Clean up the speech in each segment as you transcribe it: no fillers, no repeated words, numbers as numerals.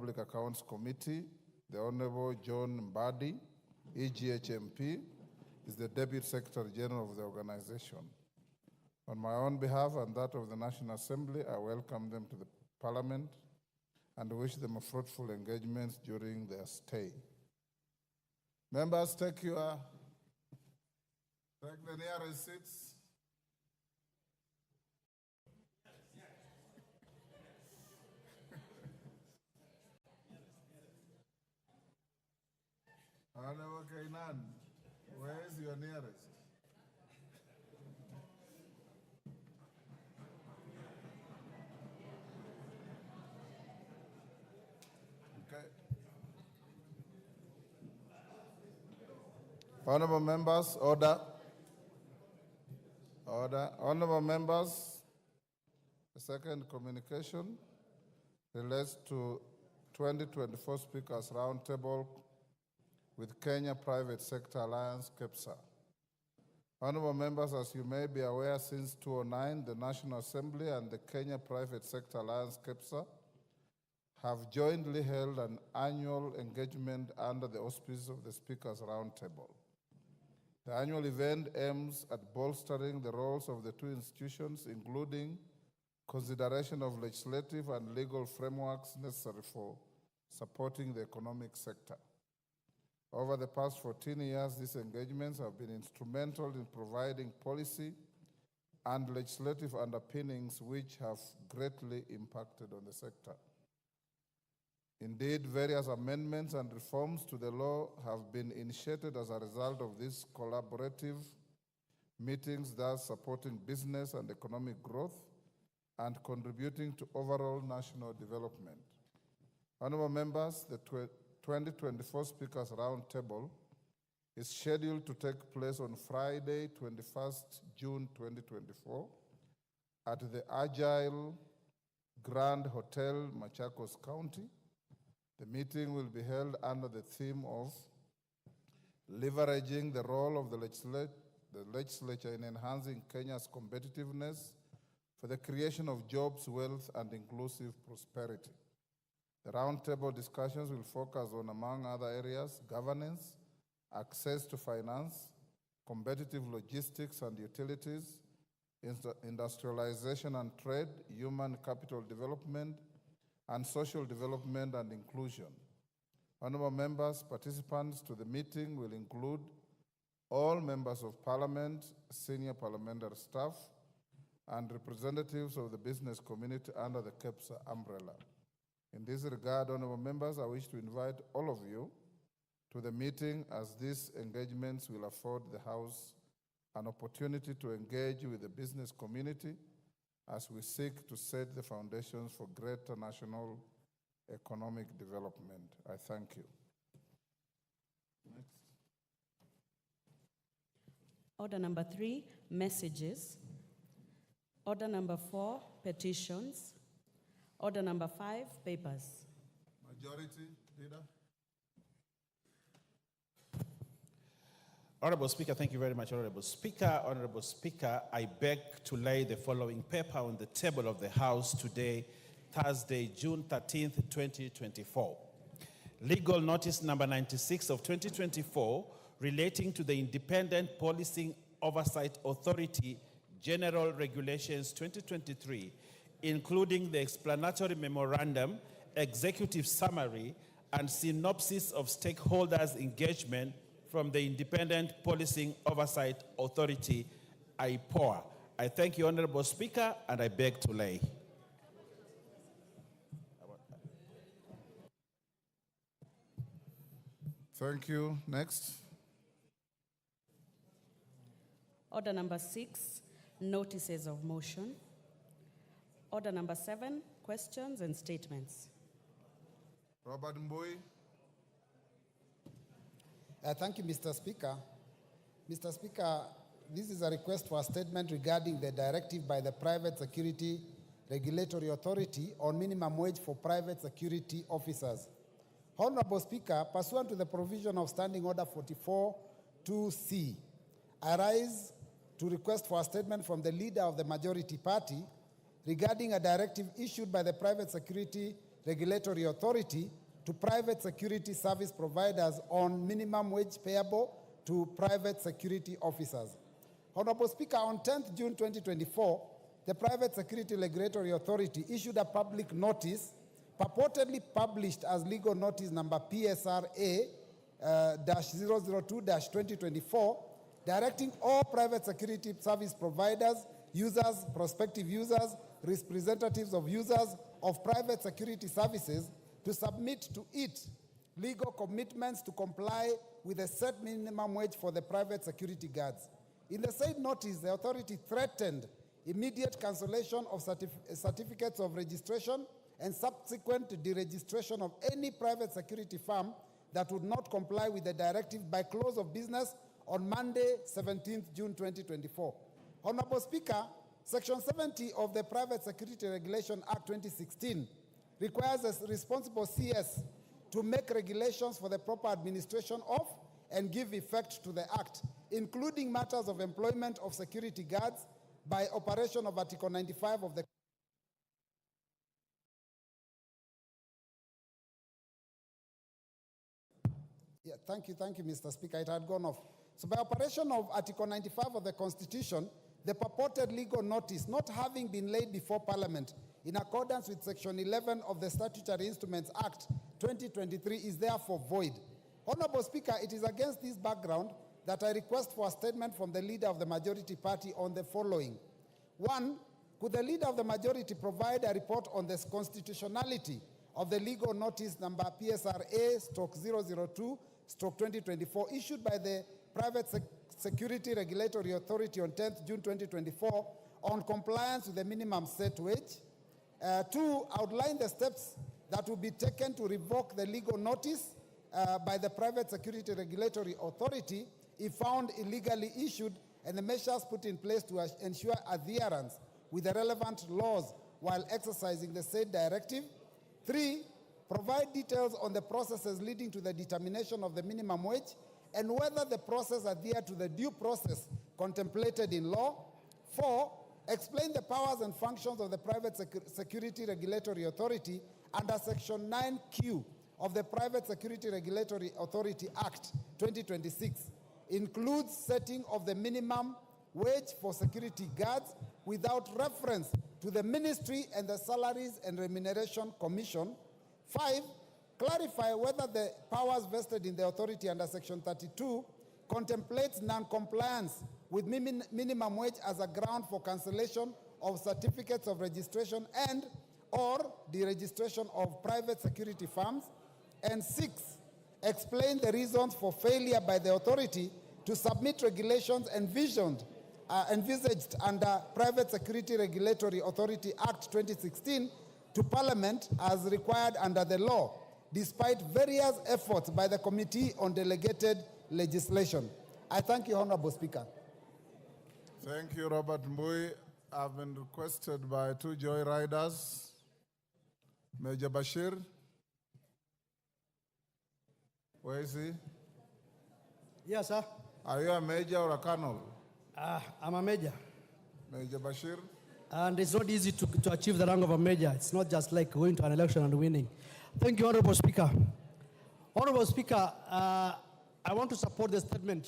Public Accounts Committee, the Honorable John Mbadi, EGHMP, is the Deputy Secretary General of the organization. On my own behalf and that of the National Assembly, I welcome them to the Parliament and wish them a fruitful engagement during their stay. Members, take the nearest seats. Honorable Kainan, where is your nearest? Okay. Honorable members, order. Order. Honorable members, the second communication relates to 2024 Speakers Roundtable with Kenya Private Sector Alliance, KEPSA. Honorable members, as you may be aware, since 2009, the National Assembly and the Kenya Private Sector Alliance, KEPSA, have jointly held an annual engagement under the auspices of the Speakers Roundtable. The annual event aims at bolstering the roles of the two institutions, including consideration of legislative and legal frameworks necessary for supporting the economic sector. Over the past 14 years, these engagements have been instrumental in providing policy and legislative underpinnings which have greatly impacted on the sector. Indeed, various amendments and reforms to the law have been initiated as a result of these collaborative meetings, thus supporting business and economic growth and contributing to overall national development. Honorable members, the 2024 Speakers Roundtable is scheduled to take place on Friday, 21st June 2024 at the Agile Grand Hotel, Machakos County. The meeting will be held under the theme of leveraging the role of the legislature in enhancing Kenya's competitiveness for the creation of jobs, wealth, and inclusive prosperity. The roundtable discussions will focus on, among other areas, governance, access to finance, competitive logistics and utilities, industrialization and trade, human capital development, and social development and inclusion. Honorable members, participants to the meeting will include all members of Parliament, senior parliamentary staff, and representatives of the business community under the KEPSA umbrella. In this regard, honorable members, I wish to invite all of you to the meeting, as these engagements will afford the House an opportunity to engage with the business community as we seek to set the foundations for greater national economic development. I thank you. Next. Order number 3, messages. Order number 4, petitions. Order number 5, papers. Majority, leader. Honorable Speaker, thank you very much, Honorable Speaker. Honorable Speaker, I beg to lay the following paper on the table of the House today, Thursday, June 13th, 2024. Legal notice number 96 of 2024 relating to the Independent Policing Oversight Authority General Regulations 2023, including the explanatory memorandum, executive summary, and synopsis of stakeholders' engagement from the Independent Policing Oversight Authority, IPOA. I thank you, Honorable Speaker, and I beg to lay. Thank you. Next. Order number 6, notices of motion. Order number 7, questions and statements. Robert Mbui. Thank you, Mr. Speaker. Mr. Speaker, this is a request for a statement regarding the directive by the Private Security Regulatory Authority on minimum wage for private security officers. Honorable Speaker, pursuant to the provision of Standing Order 44-2C, I rise to request for a statement from the leader of the majority party regarding a directive issued by the Private Security Regulatory Authority to private security service providers on minimum wage payable to private security officers. Honorable Speaker, on 10th June 2024, the Private Security Regulatory Authority issued a public notice purportedly published as legal notice number PSRA-002-2024, directing all private security service providers, users, prospective users, representatives of users of private security services to submit to it legal commitments to comply with a set minimum wage for the private security guards. In the said notice, the authority threatened immediate cancellation of certificates of registration and subsequent deregistration of any private security firm that would not comply with the directive by close of business on Monday, 17th June 2024. Honorable Speaker, Section 70 of the Private Security Regulation Act 2016 requires a responsible CS to make regulations for the proper administration of and give effect to the Act, including matters of employment of security guards by operation of Article 95 of the Thank you, Mr. Speaker. It had gone off. So by operation of Article 95 of the Constitution, the purported legal notice not having been laid before Parliament in accordance with Section 11 of the Statutory Instruments Act 2023 is therefore void. Honorable Speaker, it is against this background that I request for a statement from the Leader of the Majority Party on the following. 1, could the Leader of the Majority provide a report on the constitutionality of the legal notice number PSRA-002/2024 issued by the Private Security Regulatory Authority on 10th June 2024 on compliance with the minimum set wage? 2, outline the steps that will be taken to revoke the legal notice by the Private Security Regulatory Authority if found illegally issued, and the measures put in place to ensure adherence with the relevant laws while exercising the said directive. 3, provide details on the processes leading to the determination of the minimum wage and whether the process adhere to the due process contemplated in law. 4, explain the powers and functions of the Private Security Regulatory Authority under Section 9Q of the Private Security Regulatory Authority Act 2026, includes setting of the minimum wage for security guards without reference to the Ministry and the Salaries and Remuneration Commission. 5, clarify whether the powers vested in the authority under Section 32 contemplates non-compliance with minimum wage as a ground for cancellation of certificates of registration and or deregistration of private security firms. And 6, explain the reasons for failure by the authority to submit regulations envisaged under Private Security Regulatory Authority Act 2016 to Parliament as required under the law, despite various efforts by the Committee on Delegated Legislation. I thank you, Honorable Speaker. Thank you, Robert Mbui. I've been requested by 2 joyriders. Major Bashir. Where is he? Yes, sir. Are you a major or a colonel? I'm a major. Major Bashir. And it's not easy to achieve the rank of a major. It's not just like going to an election and winning. Thank you, Honorable Speaker. Honorable Speaker, I want to support the statement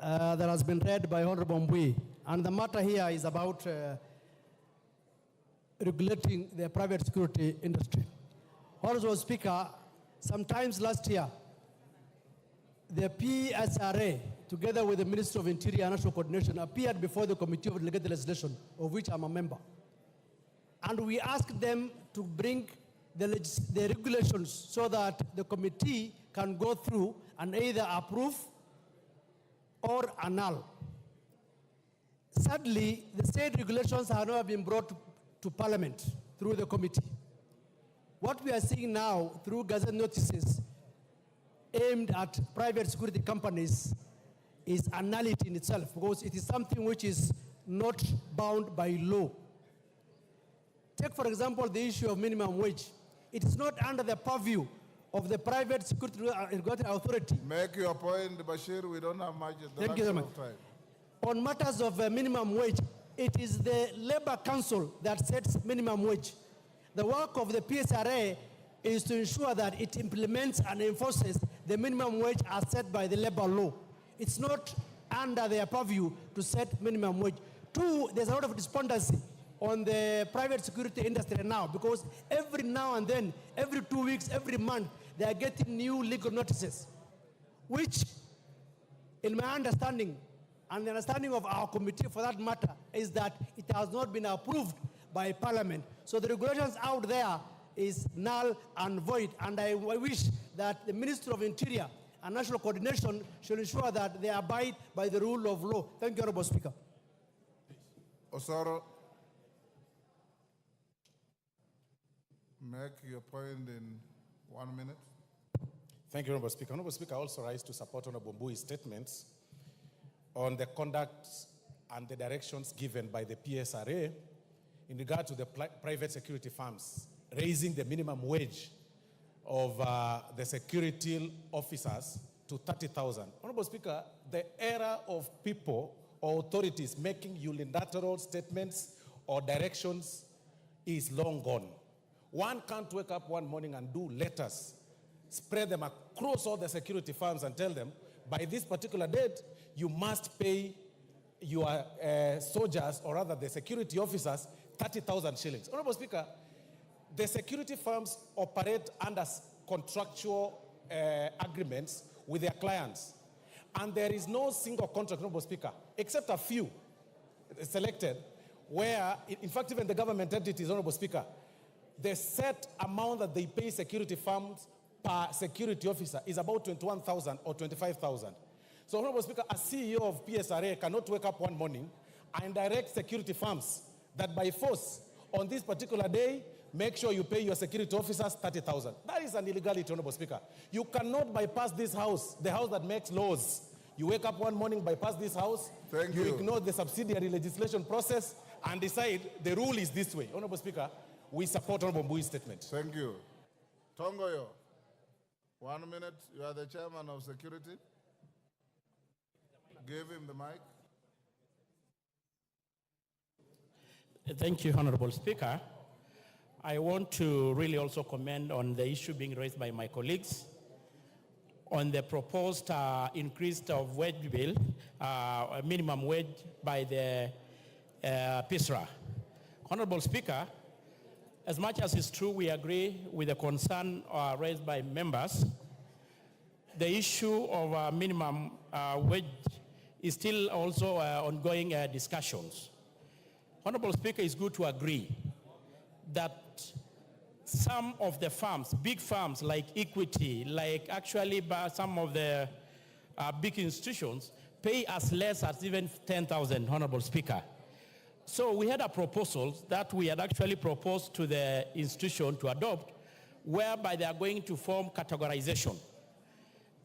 that has been read by Honorable Mbui. And the matter here is about regulating the private security industry. Honorable Speaker, sometimes last year, the PSRA, together with the Ministry of Interior and National Coordination, appeared before the Committee of Delegated Legislation, of which I'm a member. And we asked them to bring the regulations so that the committee can go through and either approve or annul. Sadly, the said regulations have never been brought to Parliament through the committee. What we are seeing now through gazette notices aimed at private security companies is a nullity in itself, because it is something which is not bound by law. Take, for example, the issue of minimum wage. It is not under the purview of the Private Security Regulatory Authority. Make your point, Bashir. We don't have much Thank you so much. time. On matters of minimum wage, it is the Labor Council that sets minimum wage. The work of the PSRA is to ensure that it implements and enforces the minimum wage as set by the labor law. It's not under their purview to set minimum wage. Two, there's a lot of despondency on the private security industry now, because every now and then, every 2 weeks, every month, they are getting new legal notices, which, in my understanding, and the understanding of our committee for that matter, is that it has not been approved by Parliament. So the regulations out there is null and void, and I wish that the Ministry of Interior and National Coordination should ensure that they abide by the rule of law. Thank you, Honorable Speaker. Osoro, make your point in 1 minute. Thank you, Honorable Speaker. Honorable Speaker, I also rise to support Honorable Mbui's statements on the conduct and the directions given by the PSRA in regard to the private security firms raising the minimum wage of the security officers to 30,000. Honorable Speaker, the era of people or authorities making unilateral statements or directions is long gone. One can't wake up one morning and do letters, spread them across all the security firms and tell them, by this particular date, you must pay your soldiers, or rather the security officers, 30,000 shillings. Honorable Speaker, the security firms operate under contractual agreements with their clients. And there is no single contract, Honorable Speaker, except a few selected, where, in fact, even the government entities, Honorable Speaker, the set amount that they pay security firms per security officer is about 21,000 or 25,000. So, Honorable Speaker, a CEO of PSRA cannot wake up one morning and direct security firms that by force, on this particular day, make sure you pay your security officers 30,000. That is an illegality, Honorable Speaker. You cannot bypass this house, the house that makes laws. You wake up one morning, bypass this house, you ignore the subsidiary legislation process, and decide the rule is this way. Honorable Speaker, we support Honorable Mbui's statement. Thank you. Tongoyo, 1 minute. You are the chairman of security. Give him the mic. Thank you, Honorable Speaker. I want to really also comment on the issue being raised by my colleagues on the proposed increase of wage bill, minimum wage by the PSRA. Honorable Speaker, as much as it's true we agree with the concern raised by members, the issue of minimum wage is still also ongoing discussions. Honorable Speaker, it's good to agree that some of the firms, big firms like Equity, like actually some of the big institutions, pay as less as even 10,000, Honorable Speaker. So we had a proposal that we had actually proposed to the institution to adopt, whereby they are going to form categorization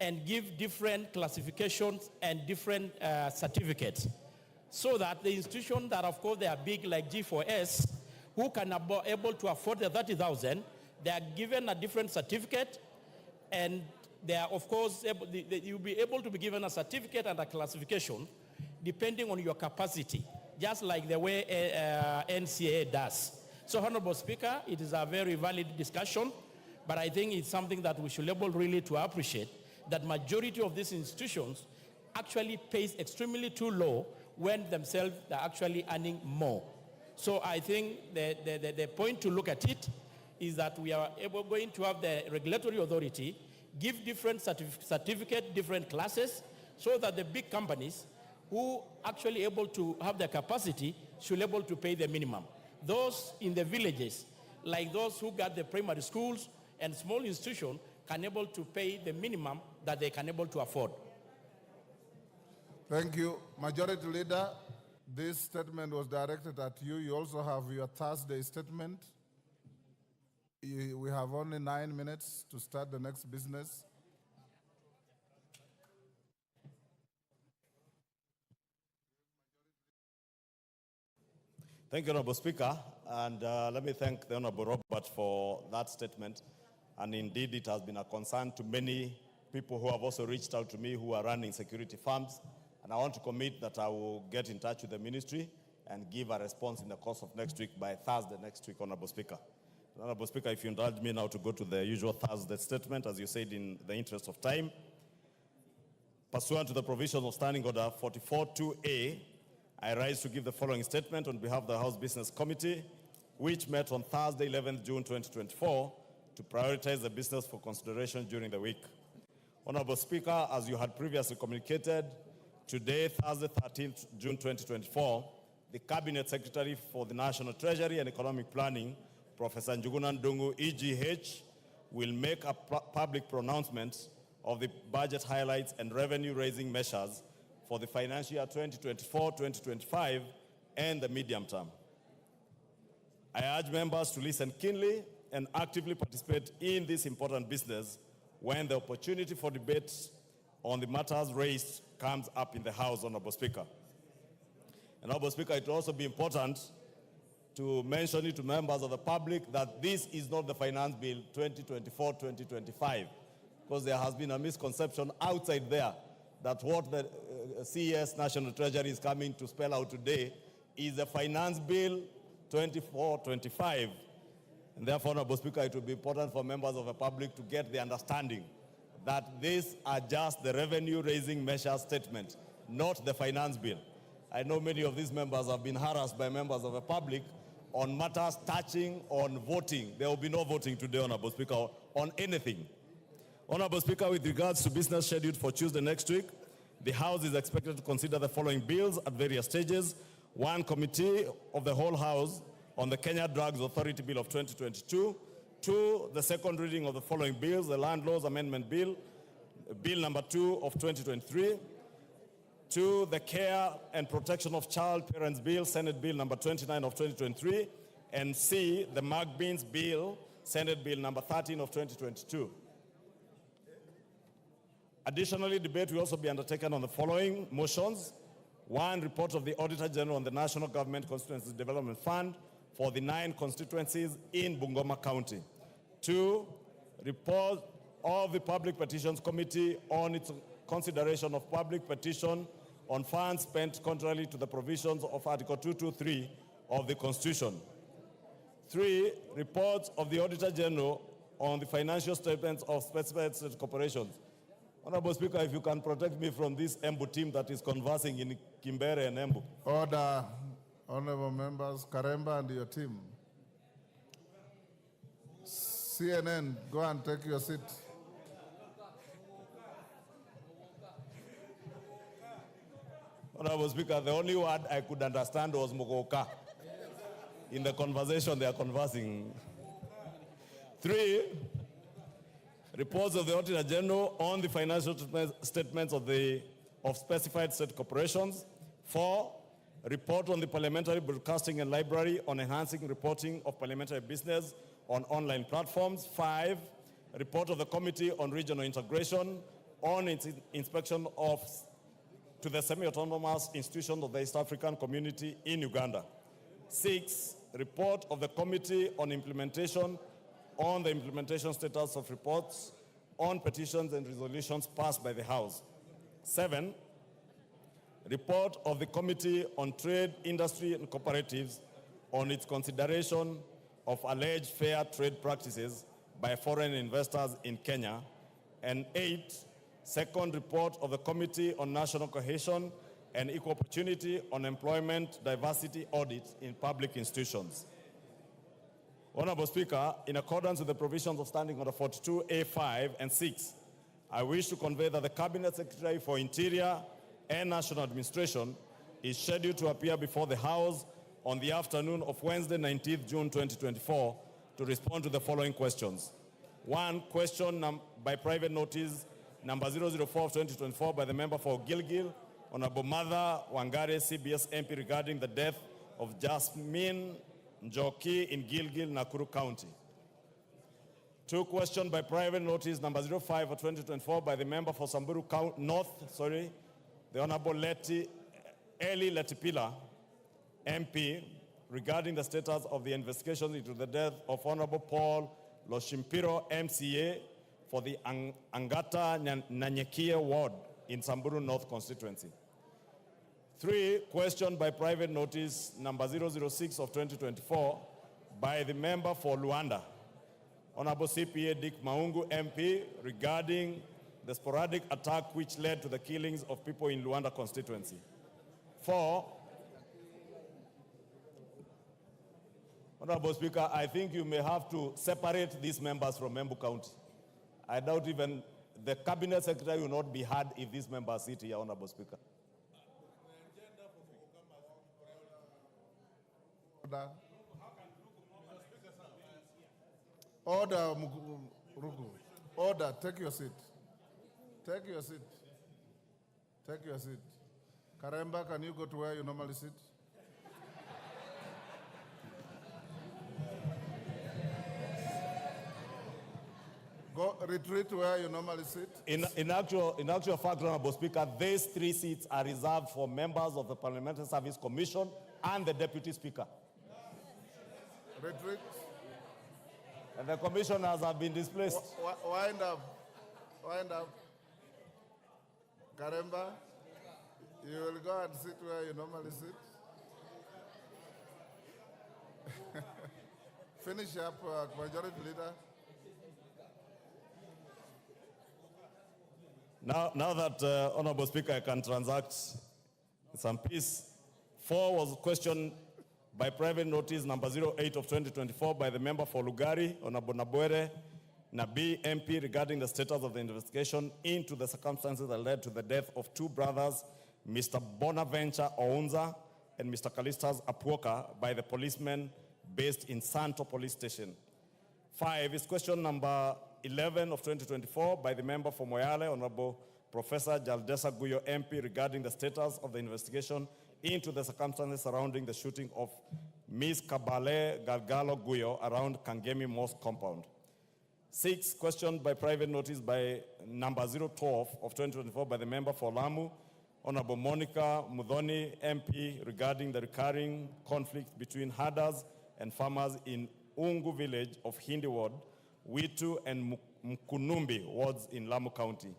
and give different classifications and different certificates, so that the institutions that, of course, they are big like G4S, who can able to afford the 30,000, they are given a different certificate, and they are, of course, you'll be able to be given a certificate and a classification depending on your capacity, just like the way NCAA does. So, Honorable Speaker, it is a very valid discussion, but I think it's something that we should be able really to appreciate, that majority of these institutions actually pays extremely too low when themselves are actually earning more. So I think the point to look at it is that we are going to have the regulatory authority give different certificate, different classes, so that the big companies who actually able to have the capacity should be able to pay the minimum. Those in the villages, like those who got the primary schools and small institutions, can able to pay the minimum that they can able to afford. Thank you. Majority Leader, this statement was directed at you. You also have your Thursday statement. We have only 9 minutes to start the next business. Thank you, Honorable Speaker. And let me thank the Honorable Robert for that statement. And indeed, it has been a concern to many people who have also reached out to me who are running security firms. And I want to commit that I will get in touch with the ministry and give a response in the course of next week, by Thursday next week, Honorable Speaker. Honorable Speaker, if you indulge me now to go to the usual Thursday statement, as you said, in the interest of time. Pursuant to the provisions of Standing Order 44.2a, I rise to give the following statement on behalf of the House Business Committee, which met on Thursday, 11th June 2024, to prioritize the business for consideration during the week. Honorable Speaker, as you had previously communicated, today, Thursday, 13th June 2024, the Cabinet Secretary for the National Treasury and Economic Planning, Professor Njuguna Ndungu, EGH, will make a public pronouncement of the budget highlights and revenue-raising measures for the financial year 2024-2025 and the medium term. I urge members to listen keenly and actively participate in this important business when the opportunity for debate on the matters raised comes up in the House, Honorable Speaker. And Honorable Speaker, it will also be important to mention it to members of the public that this is not the Finance Bill 2024-2025, because there has been a misconception outside there that what the CES National Treasury is coming to spell out today is the Finance Bill 24-25. And therefore, Honorable Speaker, it will be important for members of the public to get the understanding that these are just the revenue-raising measure statement, not the Finance Bill. I know many of these members have been harassed by members of the public on matters touching on voting. There will be no voting today, Honorable Speaker, on anything. Honorable Speaker, with regards to business scheduled for Tuesday next week, the House is expected to consider the following bills at various stages. One, Committee of the Whole House on the Kenya Drugs Authority Bill of 2022. Two, the second reading of the following bills, the Land Laws Amendment Bill, Bill number 2 of 2023. Two, the Care and Protection of Child Parents Bill, Senate Bill number 29 of 2023. And C, the Magbeans Bill, Senate Bill number 13 of 2022. Additionally, debate will also be undertaken on the following motions. One, report of the Auditor General on the National Government Constituencies Development Fund for the 9 constituencies in Bungoma County. Two, report of the Public Petitions Committee on its consideration of public petition on funds spent contrary to the provisions of Article 223 of the Constitution. Three, reports of the Auditor General on the financial statements of specified state corporations. Honorable Speaker, if you can protect me from this Embu team that is conversing in Kimbere and Embu. Order, honorable members, Karemba and your team. CNN, go and take your seat. Honorable Speaker, the only word I could understand was Mogoka. In the conversation they are conversing. Three, reports of the Auditor General on the financial statements of specified state corporations. Four, report on the Parliamentary Broadcasting and Library on enhancing reporting of parliamentary business on online platforms. Five, report of the Committee on Regional Integration on its inspection to the semi-autonomous institutions of the East African Community in Uganda. Six, report of the Committee on Implementation on the implementation status of reports on petitions and resolutions passed by the House. Seven, report of the Committee on Trade, Industry and Cooperatives on its consideration of alleged fair trade practices by foreign investors in Kenya. And eight, second report of the Committee on National Cohesion and Equal Opportunity on Employment Diversity Audit in Public Institutions. Honorable Speaker, in accordance with the provisions of Standing Order 42A5 and 6, I wish to convey that the Cabinet Secretary for Interior and National Administration is scheduled to appear before the House on the afternoon of Wednesday, 19th June 2024, to respond to the following questions. One, question by private notice number 004 of 2024 by the member for Gilgil, Honorable Mother Wangare, CBS MP, regarding the death of Jasmine Njoki in Gilgil, Nakuru County. Two, question by private notice number 05 of 2024 by the member for Samburu North, the Honorable Eli Letipila, MP, regarding the status of the investigation into the death of Honorable Paul Loshimpiro, MCA, for the Angata Nanyekia ward in Samburu North constituency. Three, question by private notice number 006 of 2024 by the member for Luanda, Honorable CPA Dick Maungu, MP, regarding the sporadic attack which led to the killings of people in Luanda constituency. 4, Honorable Speaker, I think you may have to separate these members from Embu County. I doubt even the cabinet secretary will not be heard if these members sit here, Honorable Speaker. Order, Rugu. Order, take your seat. Take your seat. Take your seat. Karemba, can you go to where you normally sit? Go retreat to where you normally sit. In actual fact, Honorable Speaker, these 3 seats are reserved for members of the Parliamentary Service Commission and the Deputy Speaker. Retreat. And the commissioners have been displaced. Wind up. Wind up. Karemba, you will go and sit where you normally sit. Finish up, Majority Leader. Now that, Honorable Speaker, I can transact some peace. 4 was questioned by private notice number 08 of 2024 by the member for Lugari, Honorable Nabwere Nabi, MP, regarding the status of the investigation into the circumstances that led to the death of 2 brothers, Mr. Bonaventure Ounza and Mr. Kalistas Apuoka, by the policemen based in Santo Police Station. 5 is question number 11 of 2024 by the member for Moyale, Honorable Professor Jaldesa Guyo, MP, regarding the status of the investigation into the circumstances surrounding the shooting of Ms. Kabale Galgalo Guyo around Kangemi Mosque compound. 6, questioned by private notice by number 012 of 2024 by the member for Lamu, Honorable Monica Mudhoni, MP, regarding the recurring conflict between herders and farmers in Ungu village of Hindi Ward, Witu and Mkunumbi wards in Lamu County.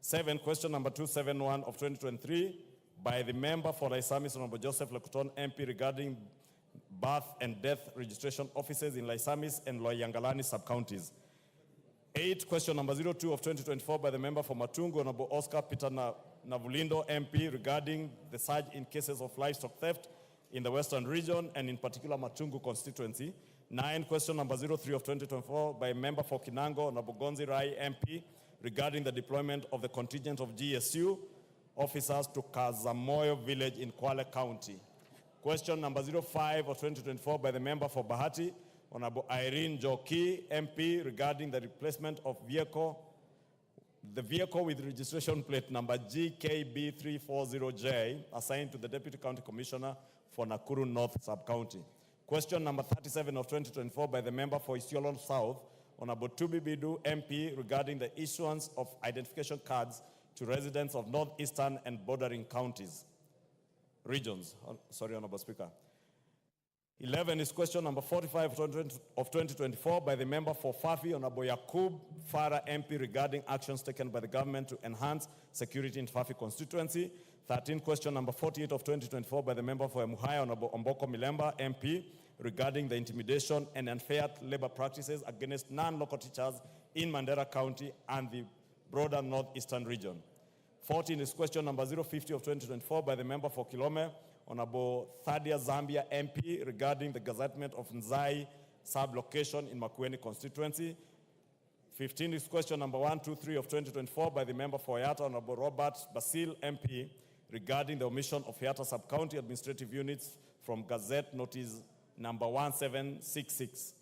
7, question number 271 of 2023 by the member for Laisamis, Honorable Joseph Lekuton, MP, regarding birth and death registration offices in Laisamis and Loyangalani sub-counties. 8, question number 02 of 2024 by the member for Matungu, Honorable Oscar Peter Navulindo, MP, regarding the surge in cases of livestock theft in the Western region and in particular Matungu constituency. 9, question number 03 of 2024 by member for Kinango, Honorable Gonzi Rai, MP, regarding the deployment of the contingent of GSU officers to Kazamoyo village in Kwale County. Question number 05 of 2024 by the member for Bahati, Honorable Irene Joki, MP, regarding the replacement of the vehicle with registration plate number GKB340J assigned to the Deputy County Commissioner for Nakuru North Sub-County. Question number 37 of 2024 by the member for Isiolo South, Honorable Tubi Bidu, MP, regarding the issuance of identification cards to residents of northeastern and bordering regions. Sorry, Honorable Speaker. 11 is question number 45 of 2024 by the member for Fafi, Honorable Yakub Farah, MP, regarding actions taken by the government to enhance security in Fafi constituency. 13, question number 48 of 2024 by the member for Emuhaya, Honorable Omboko Milemba, MP, regarding the intimidation and unfair labor practices against non-local teachers in Mandera County and the broader northeastern region. 14 is question number 050 of 2024 by the member for Kilome, Honorable Thadia Zambia, MP, regarding the gazettement of Nzai sub-location in Makueni constituency. 15 is question number 123 of 2024 by the member for Yata, Honorable Robert Basil, MP, regarding the omission of Yata sub-county administrative units from Gazette Notice number 1766.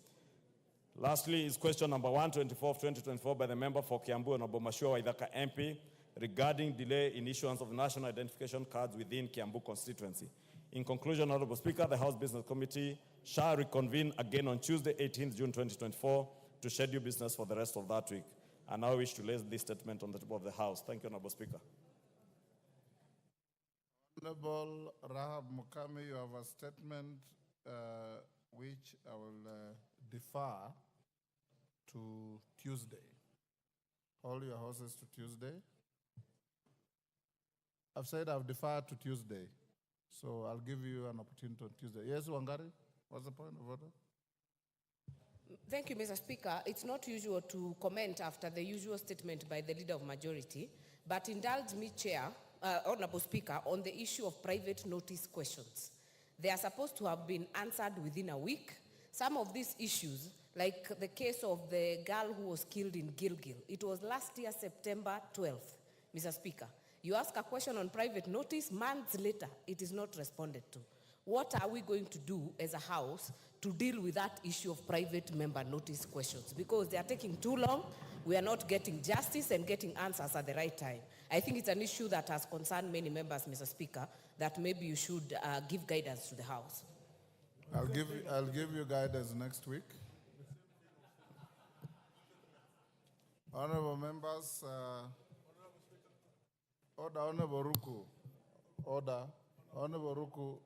Lastly is question number 124 of 2024 by the member for Kiambu, Honorable Mashua Waithaka, MP, regarding delay in issuance of national identification cards within Kiambu constituency. In conclusion, Honorable Speaker, the House Business Committee shall reconvene again on Tuesday, 18th June 2024 to schedule business for the rest of that week. I now wish to lay this statement on the table of the House. Thank you, Honorable Speaker. Honorable Rahab Mukami, you have a statement which I will defer to Tuesday. Hold your horses to Tuesday. I've said I've deferred to Tuesday, so I'll give you an opportunity on Tuesday. Yes, Wangari, what's the point of order? Thank you, Mr. Speaker. It's not usual to comment after the usual statement by the Leader of Majority, but indulge me, Honorable Speaker, on the issue of private notice questions. They are supposed to have been answered within a week. Some of these issues, like the case of the girl who was killed in Gilgil, it was last year, September 12th, Mr. Speaker. You ask a question on private notice, months later, it is not responded to. What are we going to do as a House to deal with that issue of private member notice questions? Because they are taking too long, we are not getting justice and getting answers at the right time. I think it's an issue that has concerned many members, Mr. Speaker, that maybe you should give guidance to the House. I'll give you guidance next week. Honorable members, order, Honorable Ruku. Order, Honorable Ruku.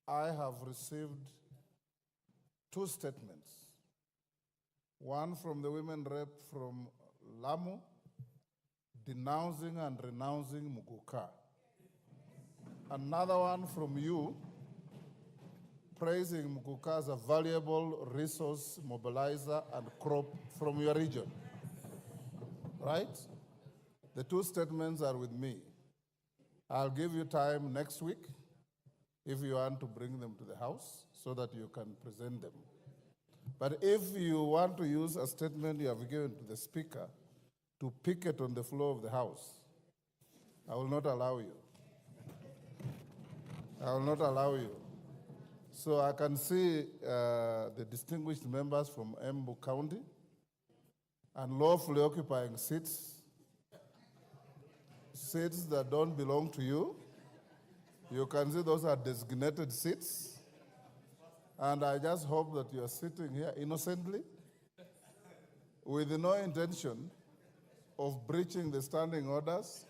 I have received 2 statements. One from the women rep from Lamu, denouncing and renouncing Muguka. Another one from you, praising Muguka as a valuable resource mobilizer and crop from your region. Right? The 2 statements are with me. I'll give you time next week if you want to bring them to the House so that you can present them. But if you want to use a statement you have given to the Speaker to picket on the floor of the House, I will not allow you. I will not allow you. So I can see the distinguished members from Embu County and lawfully occupying seats that don't belong to you. You can see those are designated seats. And I just hope that you are sitting here innocently with no intention of breaching the standing orders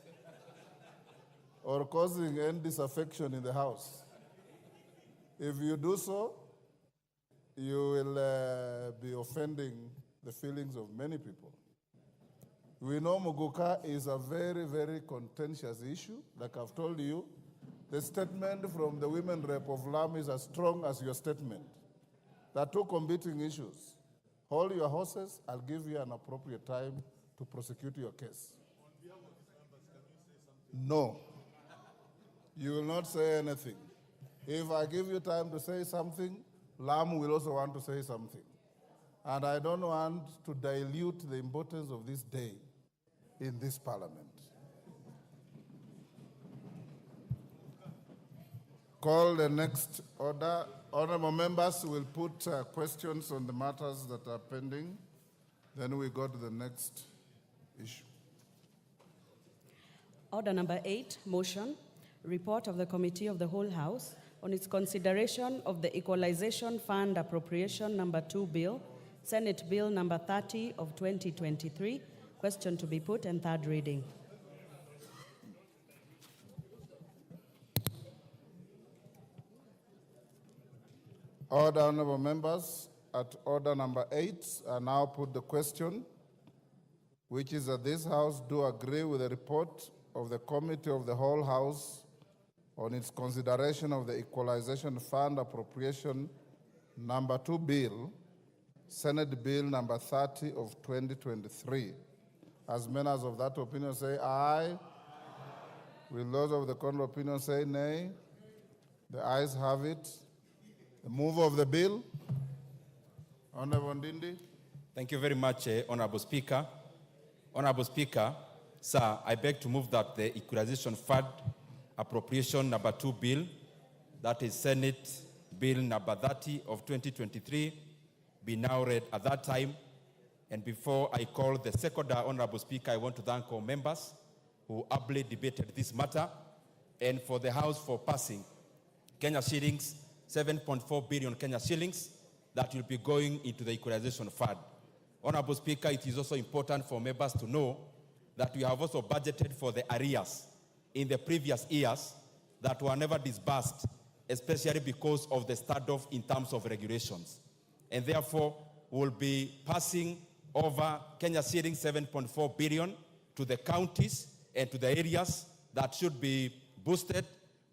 or causing any disaffection in the House. If you do so, you will be offending the feelings of many people. We know Muguka is a very, very contentious issue. Like I've told you, the statement from the women rep of Lamu is as strong as your statement. There are 2 competing issues. Hold your horses. I'll give you an appropriate time to prosecute your case. On behalf of the members, can you say something? No. You will not say anything. If I give you time to say something, Lamu will also want to say something. And I don't want to dilute the importance of this day in this parliament. Call the next order. Honorable members will put questions on the matters that are pending. Then we go to the next issue. Order number 8, motion, report of the Committee of the Whole House on its consideration of the Equalization Fund Appropriation number 2 Bill, Senate Bill number 30 of 2023, question to be put and 3rd reading. Order, honorable members. At order number 8, I now put the question, which is that this House do agree with the report of the Committee of the Whole House on its consideration of the Equalization Fund Appropriation number 2 Bill, Senate Bill number 30 of 2023. As members of that opinion say aye. Will those of the contrary opinion say nay? The ayes have it. The move of the bill. Honorable Ndindi. Thank you very much, Honorable Speaker. Honorable Speaker, sir, I beg to move that the Equalization Fund Appropriation number 2 Bill, that is Senate Bill number 30 of 2023, be now read at that time. And before I call the second Honorable Speaker, I want to thank all members who ably debated this matter and for the House for passing Kenya shillings, 7.4 billion Kenya shillings that will be going into the Equalization Fund. Honorable Speaker, it is also important for members to know that we have also budgeted for the arrears in the previous years that were never disbursed, especially because of the standoff in terms of regulations. And therefore, we'll be passing over Kenya shillings 7.4 billion to the counties and to the areas that should be boosted.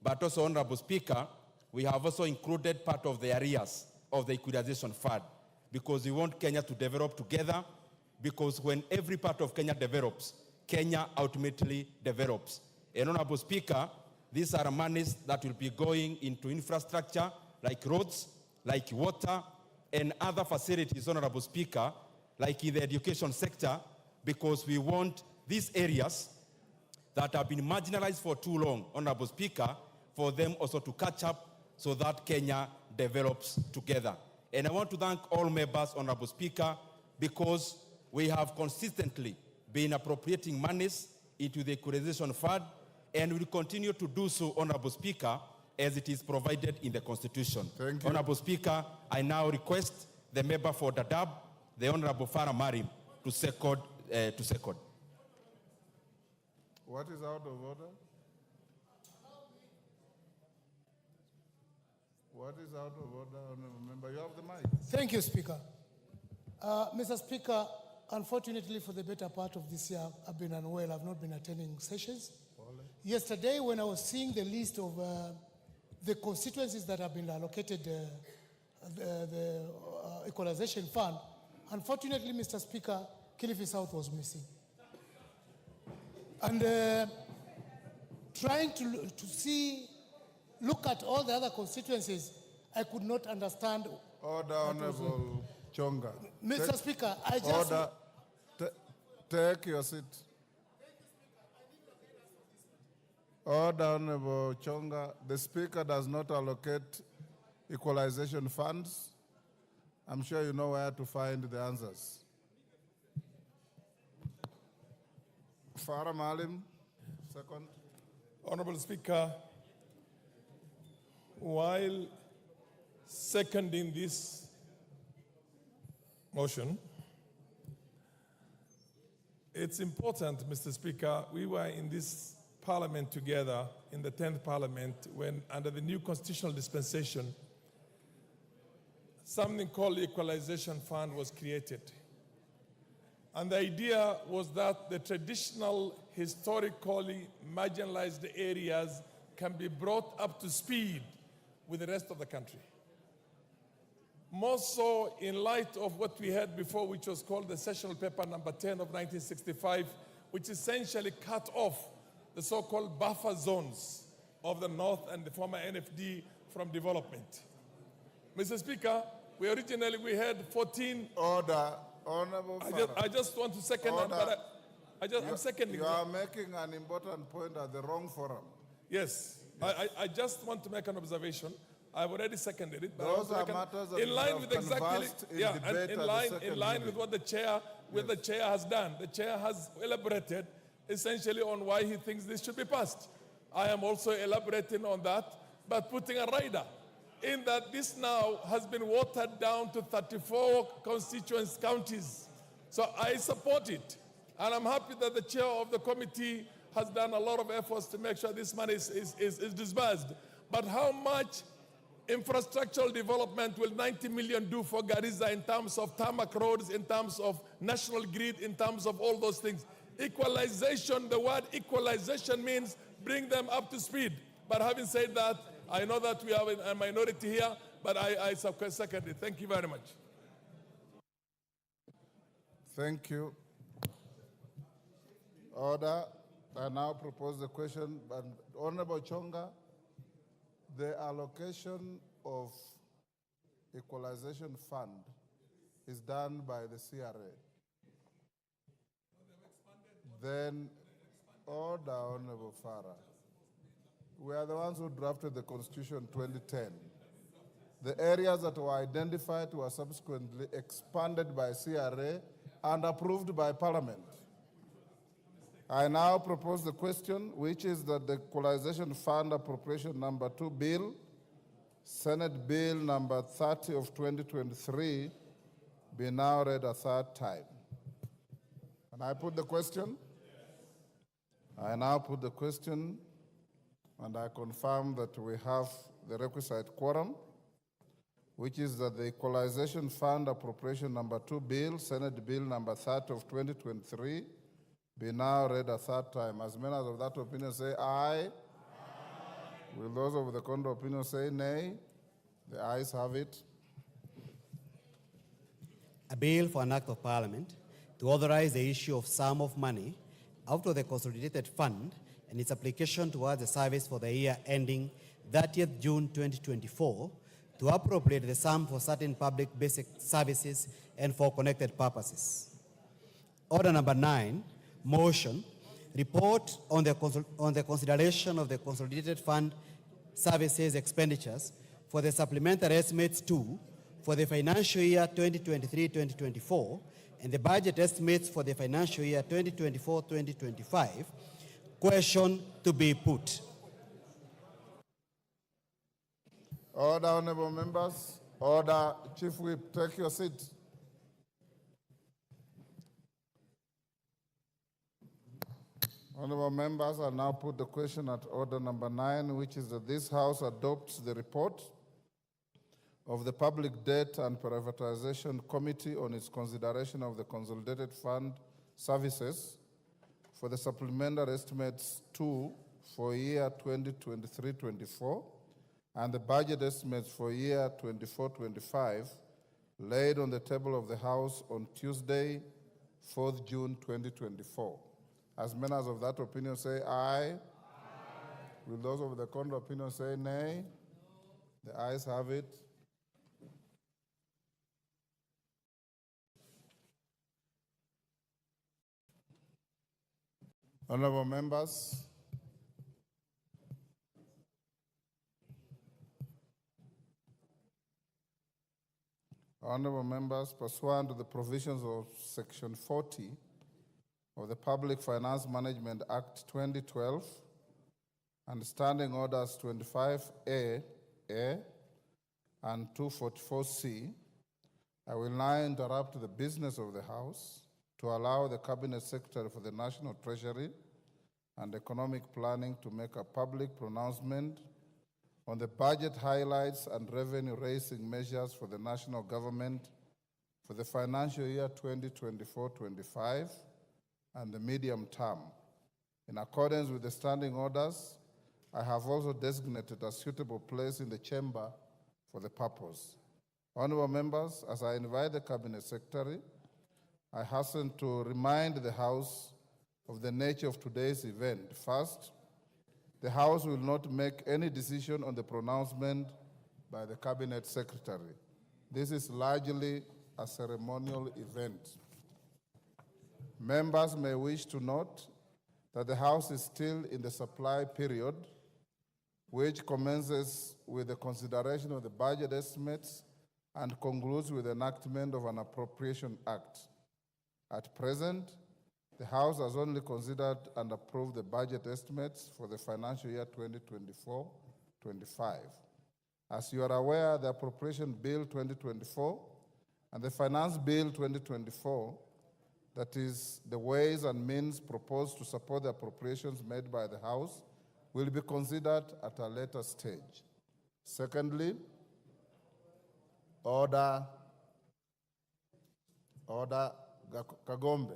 But also, Honorable Speaker, we have also included part of the arrears of the Equalization Fund, because we want Kenya to develop together, because when every part of Kenya develops, Kenya ultimately develops. And Honorable Speaker, these are monies that will be going into infrastructure like roads, like water, and other facilities, Honorable Speaker, like in the education sector, because we want these areas that have been marginalized for too long, Honorable Speaker, for them also to catch up so that Kenya develops together. And I want to thank all members, Honorable Speaker, because we have consistently been appropriating monies into the Equalization Fund, and will continue to do so, Honorable Speaker, as it is provided in the Constitution. Thank you. Honorable Speaker, I now request the member for Dadaab, the Honorable Farah Marim, to second. What is out of order? What is out of order, Honorable Member? You have the mic. Thank you, Speaker. Mr. Speaker, unfortunately for the better part of this year, I've been unwell. I've not been attending sessions. Yesterday, when I was seeing the list of the constituencies that have been allocated the Equalization Fund, unfortunately, Mr. Speaker, Kilifi South was missing. And trying to look at all the other constituencies, I could not understand. Order, Honorable Chonga. Mr. Speaker, I just... Order. Take your seat. Order, Honorable Chonga. The Speaker does not allocate equalization funds. I'm sure you know where to find the answers. Farah Malim, second. Honorable Speaker, while seconding this motion, it's important, Mr. Speaker, we were in this Parliament together in the 10th Parliament when, under the new constitutional dispensation, something called the Equalization Fund was created. And the idea was that the traditional, historically marginalized areas can be brought up to speed with the rest of the country. More so in light of what we had before, which was called the Sessional Paper number 10 of 1965, which essentially cut off the so-called buffer zones of the North and the former NFD from development. Mr. Speaker, we had 14... Order. Honorable I just want to second that, but I'm seconding. You are making an important point at the wrong forum. Yes. I just want to make an observation. I've already seconded it. But Those are matters that in line with exactly, in line with what the chair, the chair has done. The chair has elaborated essentially on why he thinks this should be passed. I am also elaborating on that, but putting a rider in that this now has been watered down to 34 counties. So I support it. And I'm happy that the chair of the committee has done a lot of efforts to make sure this money is disbursed. But how much infrastructural development will 90 million do for Garissa in terms of tarmac roads, in terms of national grid, in terms of all those things? Equalization, the word equalization means bring them up to speed. But having said that, I know that we have a minority here, but I second it. Thank you very much. Thank you. Order. I now propose the question. But Honorable Chonga, the allocation of Equalization Fund is done by the CRA. Then, order, Honorable Farah. We are the ones who drafted the Constitution 2010. The areas that were identified were subsequently expanded by CRA and approved by Parliament. I now propose the question, which is that the Equalization Fund Appropriation Number 2 Bill, Senate Bill Number 30 of 2023, be now read a third time. And I put the question. I now put the question, and I confirm that we have the requisite quorum, which is that the Equalization Fund Appropriation Number 2 Bill, Senate Bill Number 30 of 2023, be now read a third time. As many of that opinion say aye. Aye. Will those of the contrary opinion say nay? The ayes have it. a bill for an act of parliament to authorize the issue of sum of money out of the consolidated fund and its application towards the service for the year ending 30th June 2024 to appropriate the sum for certain public basic services and for connected purposes. Order number 9, motion, report on the consideration of the consolidated fund services expenditures for the supplementary estimates 2 for the financial year 2023-2024 and the budget estimates for the financial year 2024-2025. Question to be put. Order, honorable members. Order, Chief Whip, take your seat. Honorable members, I now put the question at order number 9, which is that this House adopts the report of the Public Debt and Privatization Committee on its consideration of the Consolidated Fund services for the supplementary estimates 2 for year 2023-24 and the budget estimates for year 24-25 laid on the table of the House on Tuesday, 4th June 2024. As members of that opinion say aye. Aye. Will those of the contrary opinion say nay? No. The ayes have it. Honorable members, pursuant to the provisions of Section 40 of the Public Finance Management Act 2012 and Standing Orders 25A and 244C, I will now interrupt the business of the House to allow the Cabinet Secretary for the National Treasury and Economic Planning to make a public pronouncement on the budget highlights and revenue-raising measures for the national government for the financial year 2024-25 and the medium term. In accordance with the standing orders, I have also designated a suitable place in the chamber for the purpose. Honorable members, as I invite the Cabinet Secretary, I hasten to remind the House of the nature of today's event. First, the House will not make any decision on the pronouncement by the Cabinet Secretary. This is largely a ceremonial event. Members may wish to note that the House is still in the supply period, which commences with the consideration of the budget estimates and concludes with the enactment of an appropriation act. At present, the House has only considered and approved the budget estimates for the financial year 2024-25. As you are aware, the Appropriation Bill 2024 and the Finance Bill 2024, that is, the ways and means proposed to support the appropriations made by the House, will be considered at a later stage. Secondly, Order Kagombe.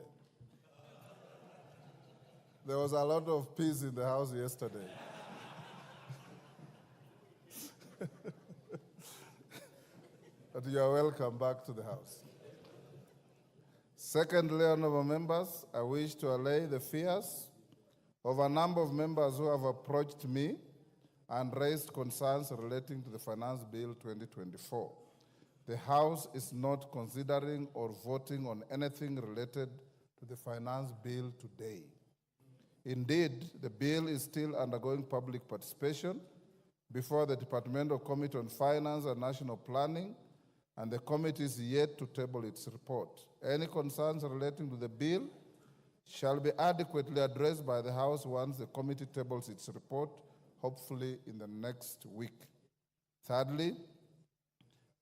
There was a lot of peace in the House yesterday. But you are welcome back to the House. Secondly, honorable members, I wish to allay the fears of a number of members who have approached me and raised concerns relating to the Finance Bill 2024. The House is not considering or voting on anything related to the Finance Bill today. Indeed, the bill is still undergoing public participation before the Departmental Committee on Finance and National Planning, and the committee is yet to table its report. Any concerns relating to the bill shall be adequately addressed by the House once the committee tables its report, hopefully in the next week. Thirdly,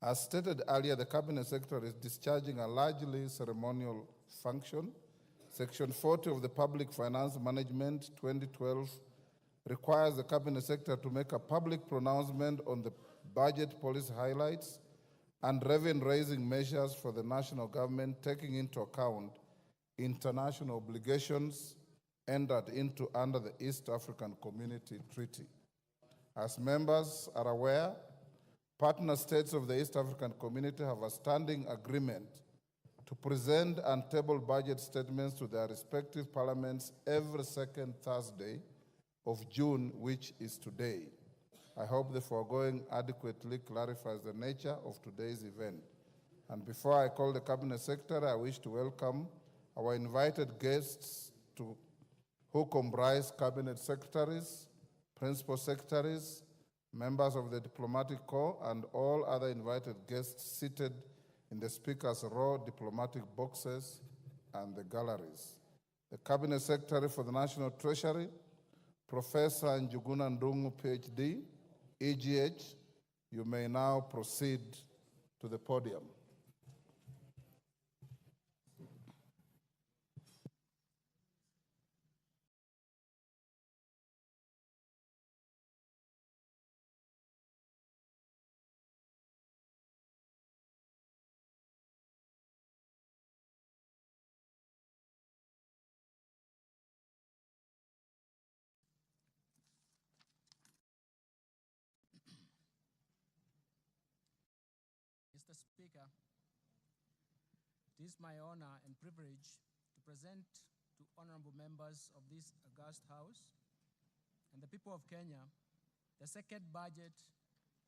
as stated earlier, the Cabinet Secretary is discharging a largely ceremonial function. Section 40 of the Public Finance Management 2012 requires the Cabinet Secretary to make a public pronouncement on the budget policy highlights and revenue-raising measures for the national government, taking into account international obligations entered into under the East African Community Treaty. As members are aware, partner states of the East African Community have a standing agreement to present and table budget statements to their respective parliaments every second Thursday of June, which is today. I hope the foregoing adequately clarifies the nature of today's event. And before I call the Cabinet Secretary, I wish to welcome our invited guests who comprise Cabinet Secretaries, Principal Secretaries, members of the Diplomatic Corps, and all other invited guests seated in the Speaker's row, diplomatic boxes, and the galleries. The Cabinet Secretary for the National Treasury, Professor Njuguna Ndungu, PhD, EGH, you may now proceed to the podium. Mr. Speaker, it is my honor and privilege to present to honorable members of this august House and the people of Kenya the second budget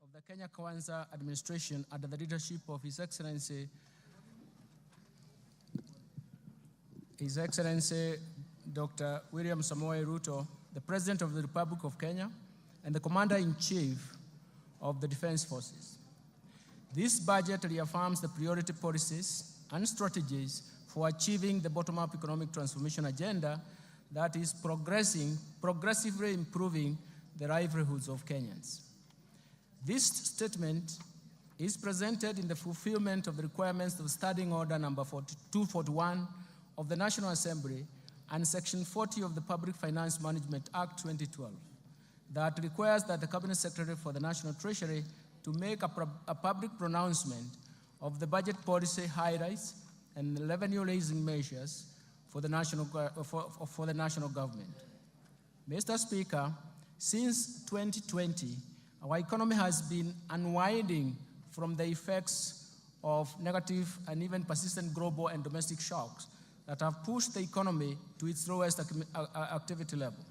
of the Kenya Kwanza administration under the leadership of His Excellency Dr. William Samoei Ruto, the President of the Republic of Kenya and the Commander-in-Chief of the Defense Forces. This budget reaffirms the priority policies and strategies for achieving the bottom-up economic transformation agenda that is progressively improving the livelihoods of Kenyans. This statement is presented in the fulfillment of the requirements of Standing Order number 241 of the National Assembly and Section 40 of the Public Finance Management Act 2012 that requires that the Cabinet Secretary for the National Treasury to make a public pronouncement of the budget policy highlights and the revenue-raising measures for the national government. Mr. Speaker, since 2020, our economy has been unwinding from the effects of negative and even persistent global and domestic shocks that have pushed the economy to its lowest activity level.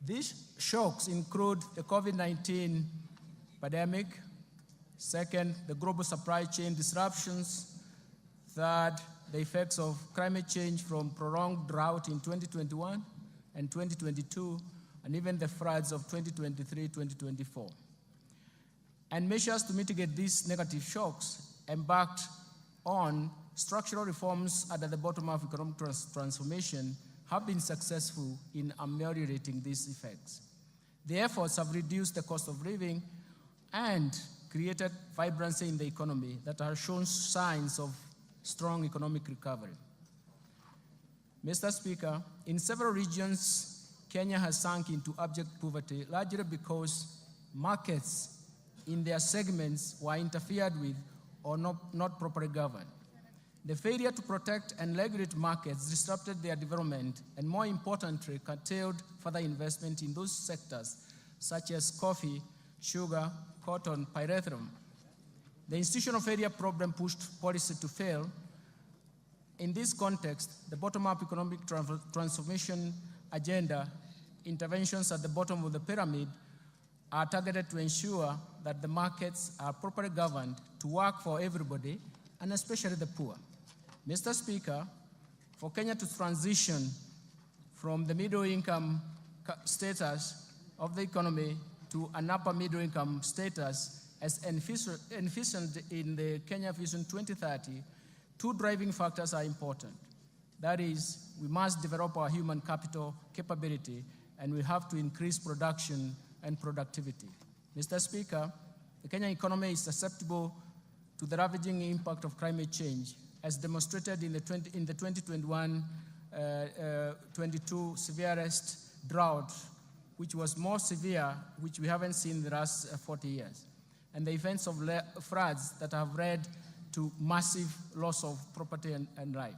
These shocks include the COVID-19 pandemic, second, the global supply chain disruptions, third, the effects of climate change from prolonged drought in 2021 and 2022, and even the floods of 2023-2024. And measures to mitigate these negative shocks embarked on structural reforms under the bottom-up economic transformation have been successful in ameliorating these effects. The efforts have reduced the cost of living and created vibrancy in the economy that has shown signs of strong economic recovery. Mr. Speaker, in several regions, Kenya has sunk into abject poverty, largely because markets in their segments were interfered with or not properly governed. The failure to protect and regulate markets disrupted their development and, more importantly, curtailed further investment in those sectors such as coffee, sugar, cotton, pyrethrum. The institutional failure problem pushed policy to fail. In this context, the bottom-up economic transformation agenda interventions at the bottom of the pyramid are targeted to ensure that the markets are properly governed to work for everybody, and especially the poor. Mr. Speaker, for Kenya to transition from the middle-income status of the economy to an upper middle-income status as envisioned in the Kenya Vision 2030, two driving factors are important. That is, we must develop our human capital capability, and we have to increase production and productivity. Mr. Speaker, the Kenyan economy is susceptible to the ravaging impact of climate change, as demonstrated in the 2021-22 severest drought, which was more severe, which we haven't seen in the last 40 years, and the events of floods that have led to massive loss of property and life.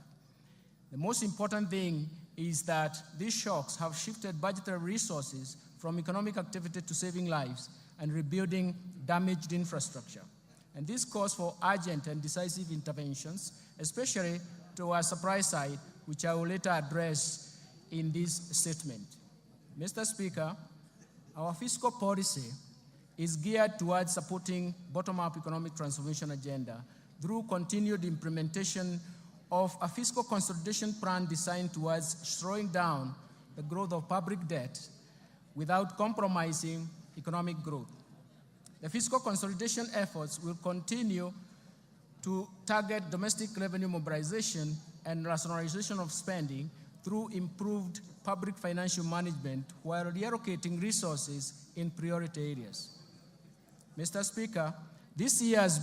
The most important thing is that these shocks have shifted budgetary resources from economic activity to saving lives and rebuilding damaged infrastructure. And this calls for urgent and decisive interventions especially to our supply side, which I will later address in this statement. Mr. Speaker, our fiscal policy is geared towards supporting bottom-up economic transformation agenda through continued implementation of a fiscal consolidation plan designed towards slowing down the growth of public debt without compromising economic growth. The fiscal consolidation efforts will continue to target domestic revenue mobilization and rationalization of spending through improved public financial management while reallocating resources in priority areas. Mr. Speaker, in this year's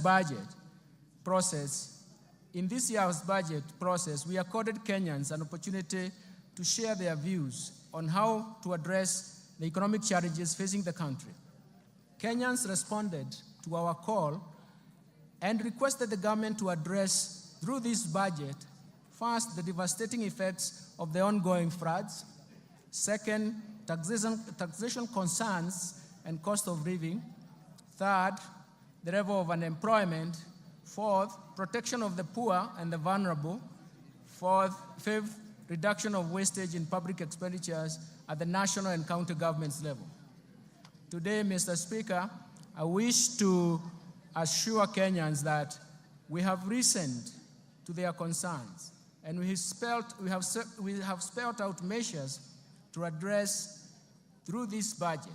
budget process, we accorded Kenyans an opportunity to share their views on how to address the economic challenges facing the country. Kenyans responded to our call and requested the government to address, through this budget, first, the devastating effects of the ongoing floods; second, taxation concerns and cost of living; third, the level of unemployment; fourth, protection of the poor and the vulnerable; fifth, reduction of wastage in public expenditures at the national and county governments level. Today, Mr. Speaker, I wish to assure Kenyans that we have listened to their concerns, and we have spelled out measures to address through this budget.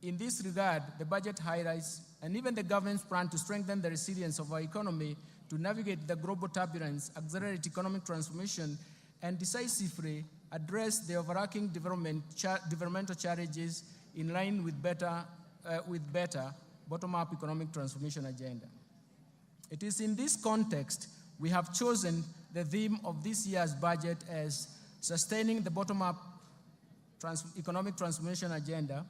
In this regard, the budget highlights, and even the government's plan to strengthen the resilience of our economy to navigate the global turbulence, accelerate economic transformation, and decisively address the overarching developmental challenges in line with better bottom-up economic transformation agenda. It is in this context we have chosen the theme of this year's budget as sustaining the bottom-up economic transformation agenda,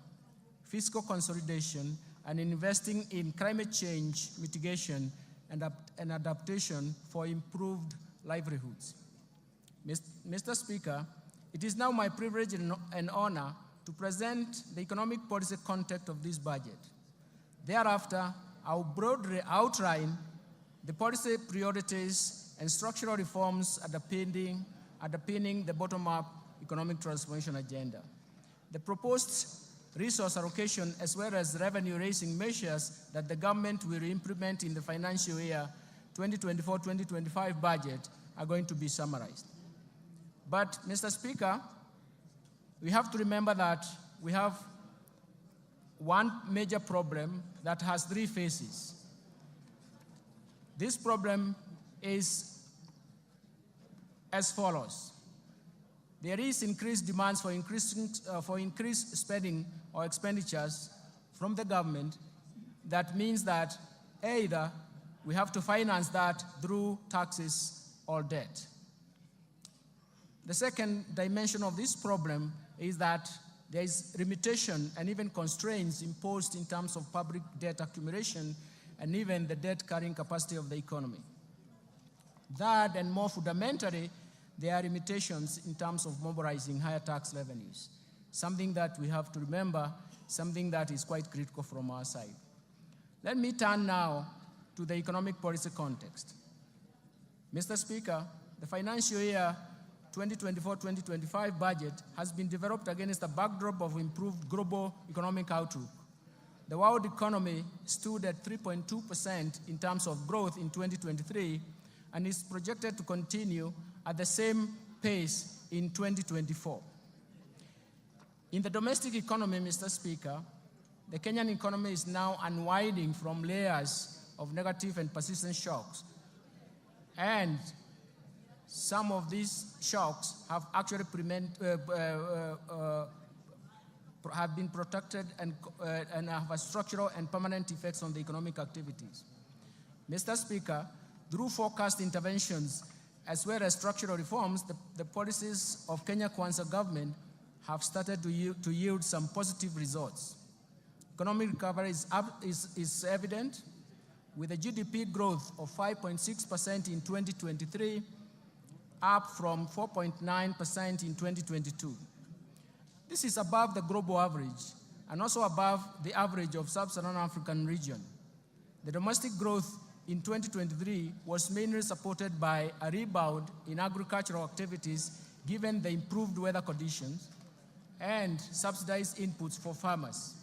fiscal consolidation, and investing in climate change mitigation and adaptation for improved livelihoods. Mr. Speaker, it is now my privilege and honor to present the economic policy context of this budget. Thereafter, I will broadly outline the policy priorities and structural reforms underpinning the bottom-up economic transformation agenda. The proposed resource allocation as well as revenue-raising measures that the government will implement in the financial year 2024-2025 budget are going to be summarized. But, Mr. Speaker, we have to remember that we have one major problem that has three phases. This problem is as follows. There is increased demands for increased spending or expenditures from the government. That means that either we have to finance that through taxes or debt. The second dimension of this problem is that there is limitation and even constraints imposed in terms of public debt accumulation and even the debt carrying capacity of the economy. That, and more fundamentally, there are limitations in terms of mobilizing higher tax revenues, something that we have to remember, something that is quite critical from our side. Let me turn now to the economic policy context. Mr. Speaker, the financial year 2024-2025 budget has been developed against a backdrop of improved global economic outlook. The world economy stood at 3.2% in terms of growth in 2023 and is projected to continue at the same pace in 2024. In the domestic economy, Mr. Speaker, the Kenyan economy is now unwinding from layers of negative and persistent shocks. And some of these shocks have actually have been protected and have a structural and permanent effects on the economic activities. Mr. Speaker, through forecast interventions as well as structural reforms, the policies of Kenya Kwanza government have started to yield some positive results. Economic recovery is evident, with a GDP growth of 5.6% in 2023, up from 4.9% in 2022. This is above the global average and also above the average of sub-Saharan African region. The domestic growth in 2023 was mainly supported by a rebound in agricultural activities given the improved weather conditions and subsidized inputs for farmers.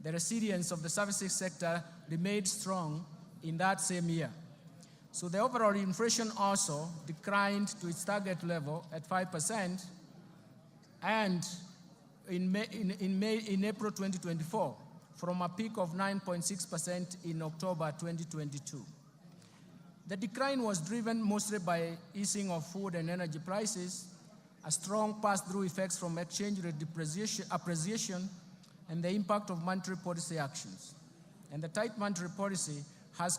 The resilience of the services sector remained strong in that same year. So the overall inflation also declined to its target level at 5%, and in April 2024, from a peak of 9.6% in October 2022. The decline was driven mostly by easing of food and energy prices, a strong pass-through effects from exchange rate appreciation, and the impact of monetary policy actions. And the tight monetary policy has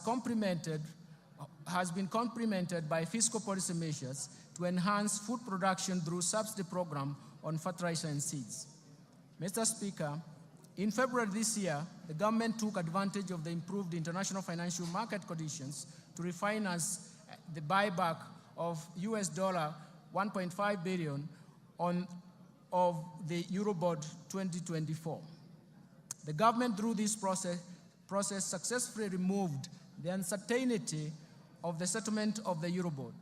been complemented by fiscal policy measures to enhance food production through subsidy program on fertilizer and seeds. Mr. Speaker, in February this year, the government took advantage of the improved international financial market conditions to refinance the buyback of US $1.5 billion of the Eurobond 2024. The government, through this process successfully removed the uncertainty of the settlement of the Eurobond.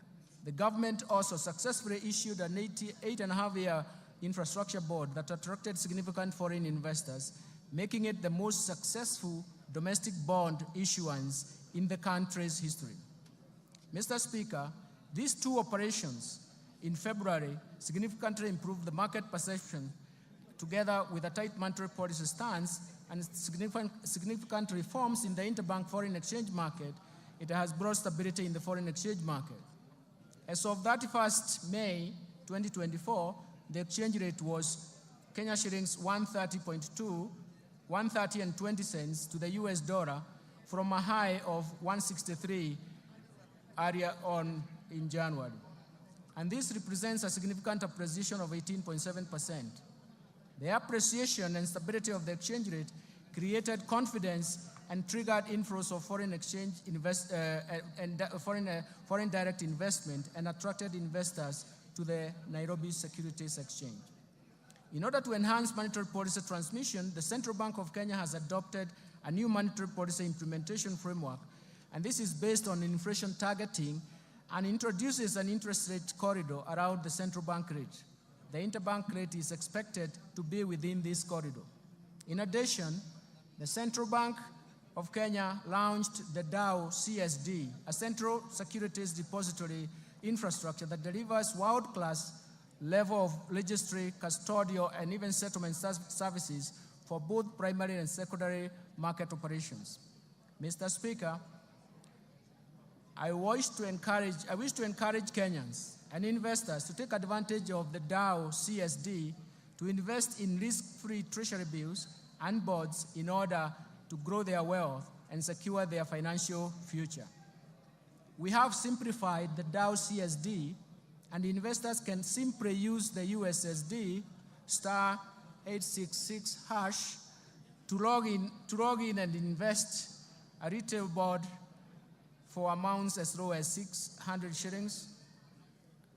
The government also successfully issued an 8.5-year infrastructure bond that attracted significant foreign investors, making it the most successful domestic bond issuance in the country's history. Mr. Speaker, these two operations in February significantly improved the market perception, together with a tight monetary policy stance and significant reforms in the interbank foreign exchange market. It has brought stability in the foreign exchange market. As of 31st May 2024, the exchange rate was Kenya shillings 130.20 to the US dollar, from a high of 163 earlier on in January. And this represents a significant appreciation of 18.7%. The appreciation and stability of the exchange rate created confidence and triggered inflows of foreign exchange foreign direct investment, and attracted investors to the Nairobi Securities Exchange. In order to enhance monetary policy transmission, the Central Bank of Kenya has adopted a new monetary policy implementation framework, and this is based on inflation targeting and introduces an interest rate corridor around the central bank rate. The interbank rate is expected to be within this corridor. In addition, the Central Bank of Kenya launched the DAO CSD, a central securities depository infrastructure that delivers world-class level of registry, custodial, and even settlement services for both primary and secondary market operations. Mr. Speaker, I wish to encourage Kenyans and investors to take advantage of the DAO CSD to invest in risk-free treasury bills and bonds in order to grow their wealth and secure their financial future. We have simplified the DAO CSD, and investors can simply use the USSD *866# to log in and invest a retail bond for amounts as low as 600 shillings.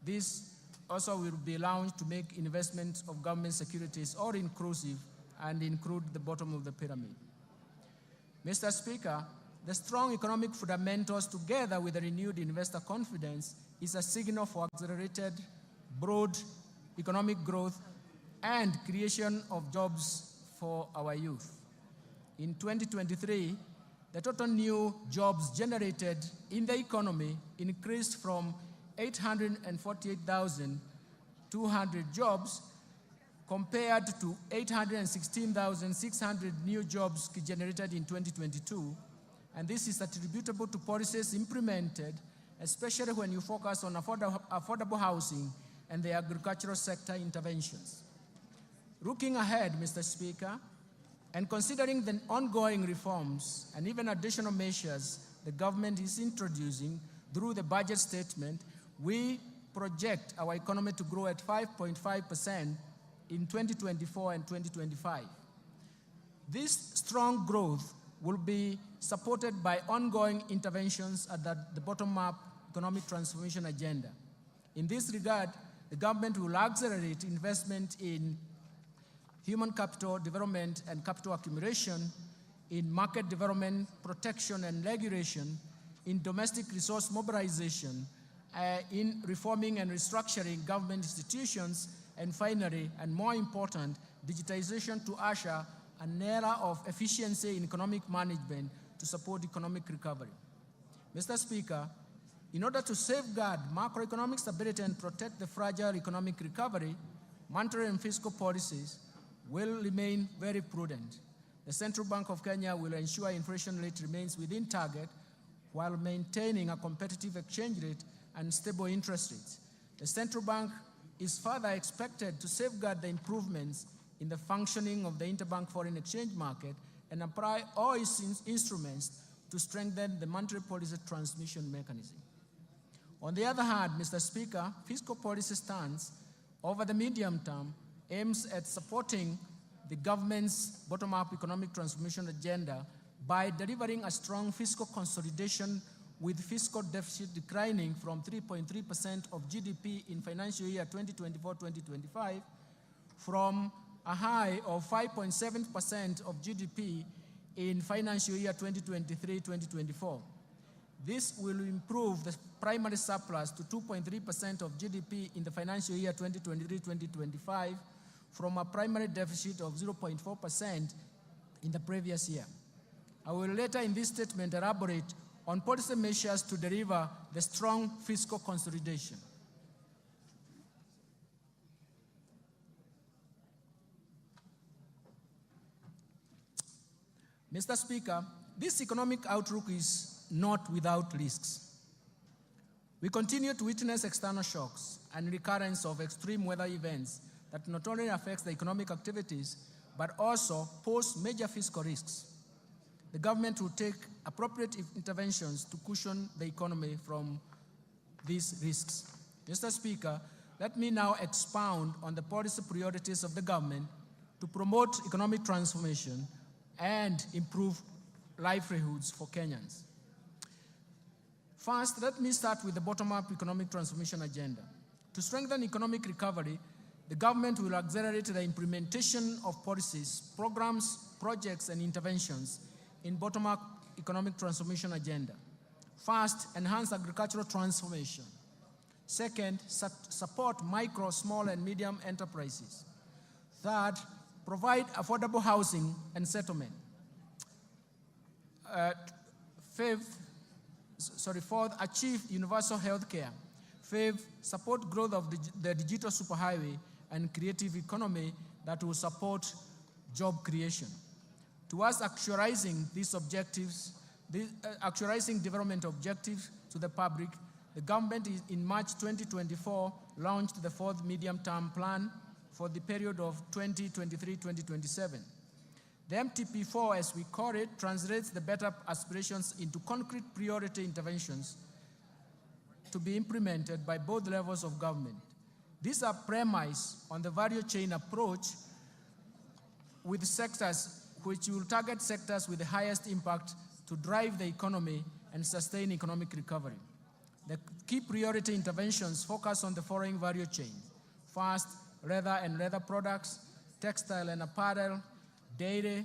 This also will be launched to make investments of government securities all inclusive and include the bottom of the pyramid. Mr. Speaker, the strong economic fundamentals, together with the renewed investor confidence, is a signal for accelerated, broad economic growth and creation of jobs for our youth. In 2023, the total new jobs generated in the economy increased from 848,200 jobs compared to 816,600 new jobs generated in 2022. And this is attributable to policies implemented, especially when you focus on affordable housing and the agricultural sector interventions. Looking ahead, Mr. Speaker, and considering the ongoing reforms and even additional measures the government is introducing through the budget statement, we project our economy to grow at 5.5% in 2024 and 2025. This strong growth will be supported by ongoing interventions at the bottom-up economic transformation agenda. In this regard, the government will accelerate investment in human capital development and capital accumulation, in market development, protection, and regulation, in domestic resource mobilization, in reforming and restructuring government institutions, and finally, and more important, digitization to usher an era of efficiency in economic management to support economic recovery. Mr. Speaker, in order to safeguard macroeconomic stability and protect the fragile economic recovery, monetary and fiscal policies will remain very prudent. The Central Bank of Kenya will ensure inflation rate remains within target while maintaining a competitive exchange rate and stable interest rates. The Central Bank is further expected to safeguard the improvements in the functioning of the interbank foreign exchange market and apply all its instruments to strengthen the monetary policy transmission mechanism. On the other hand, Mr. Speaker, fiscal policy stance over the medium term aims at supporting the government's bottom-up economic transformation agenda by delivering a strong fiscal consolidation with fiscal deficit declining from 3.3% of GDP in financial year 2024-2025 from a high of 5.7% of GDP in financial year 2023-2024. This will improve the primary surplus to 2.3% of GDP in the financial year 2023-2025 from a primary deficit of 0.4% in the previous year. I will later in this statement elaborate on policy measures to deliver the strong fiscal consolidation. Mr. Speaker, this economic outlook is not without risks. We continue to witness external shocks and recurrence of extreme weather events that not only affects the economic activities, but also pose major fiscal risks. The government will take appropriate interventions to cushion the economy from these risks. Mr. Speaker, let me now expound on the policy priorities of the government to promote economic transformation and improve livelihoods for Kenyans. First, let me start with the bottom-up economic transformation agenda. To strengthen economic recovery, the government will accelerate the implementation of policies, programs, projects, and interventions in bottom-up economic transformation agenda. First, enhance agricultural transformation. Second, support micro, small, and medium enterprises. Third, provide affordable housing and settlement. Fourth, achieve universal health care. Fifth, support growth of the digital superhighway and creative economy that will support job creation. Towards actualizing these objectives, actualizing development objectives to the public, the government in March 2024 launched the fourth medium-term plan for the period of 2023-2027. The MTP4, as we call it, translates the better aspirations into concrete priority interventions to be implemented by both levels of government. These are premised on the value chain approach with sectors which will target sectors with the highest impact to drive the economy and sustain economic recovery. The key priority interventions focus on the following value chains. First, leather and leather products, textile and apparel, dairy,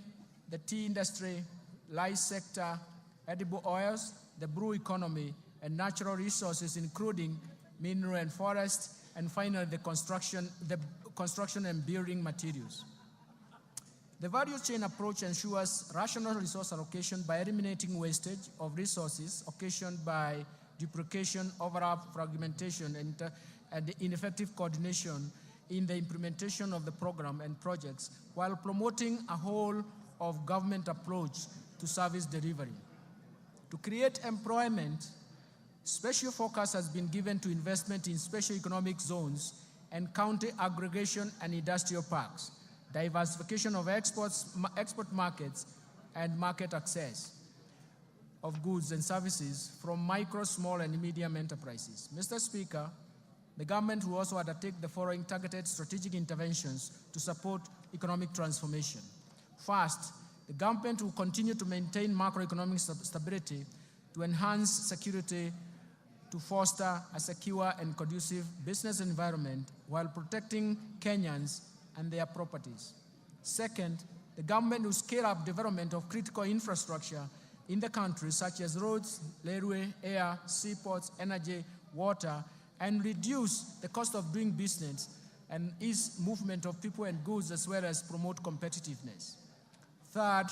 the tea industry, rice sector, edible oils, the brew economy, and natural resources, including mineral and forest, and finally the construction and building materials. The value chain approach ensures rational resource allocation by eliminating wastage of resources occasioned by duplication, overlap, fragmentation, and ineffective coordination in the implementation of the program and projects, while promoting a whole of government approach to service delivery. To create employment, special focus has been given to investment in special economic zones and county aggregation and industrial parks, diversification of export markets, and market access of goods and services from micro, small, and medium enterprises. Mr. Speaker, the government will also undertake the following targeted strategic interventions to support economic transformation. First, the government will continue to maintain macroeconomic stability to enhance security, to foster a secure and conducive business environment while protecting Kenyans and their properties. Second, the government will scale up development of critical infrastructure in the country, such as roads, railway, air, seaports, energy, water, and reduce the cost of doing business and ease movement of people and goods, as well as promote competitiveness. Third,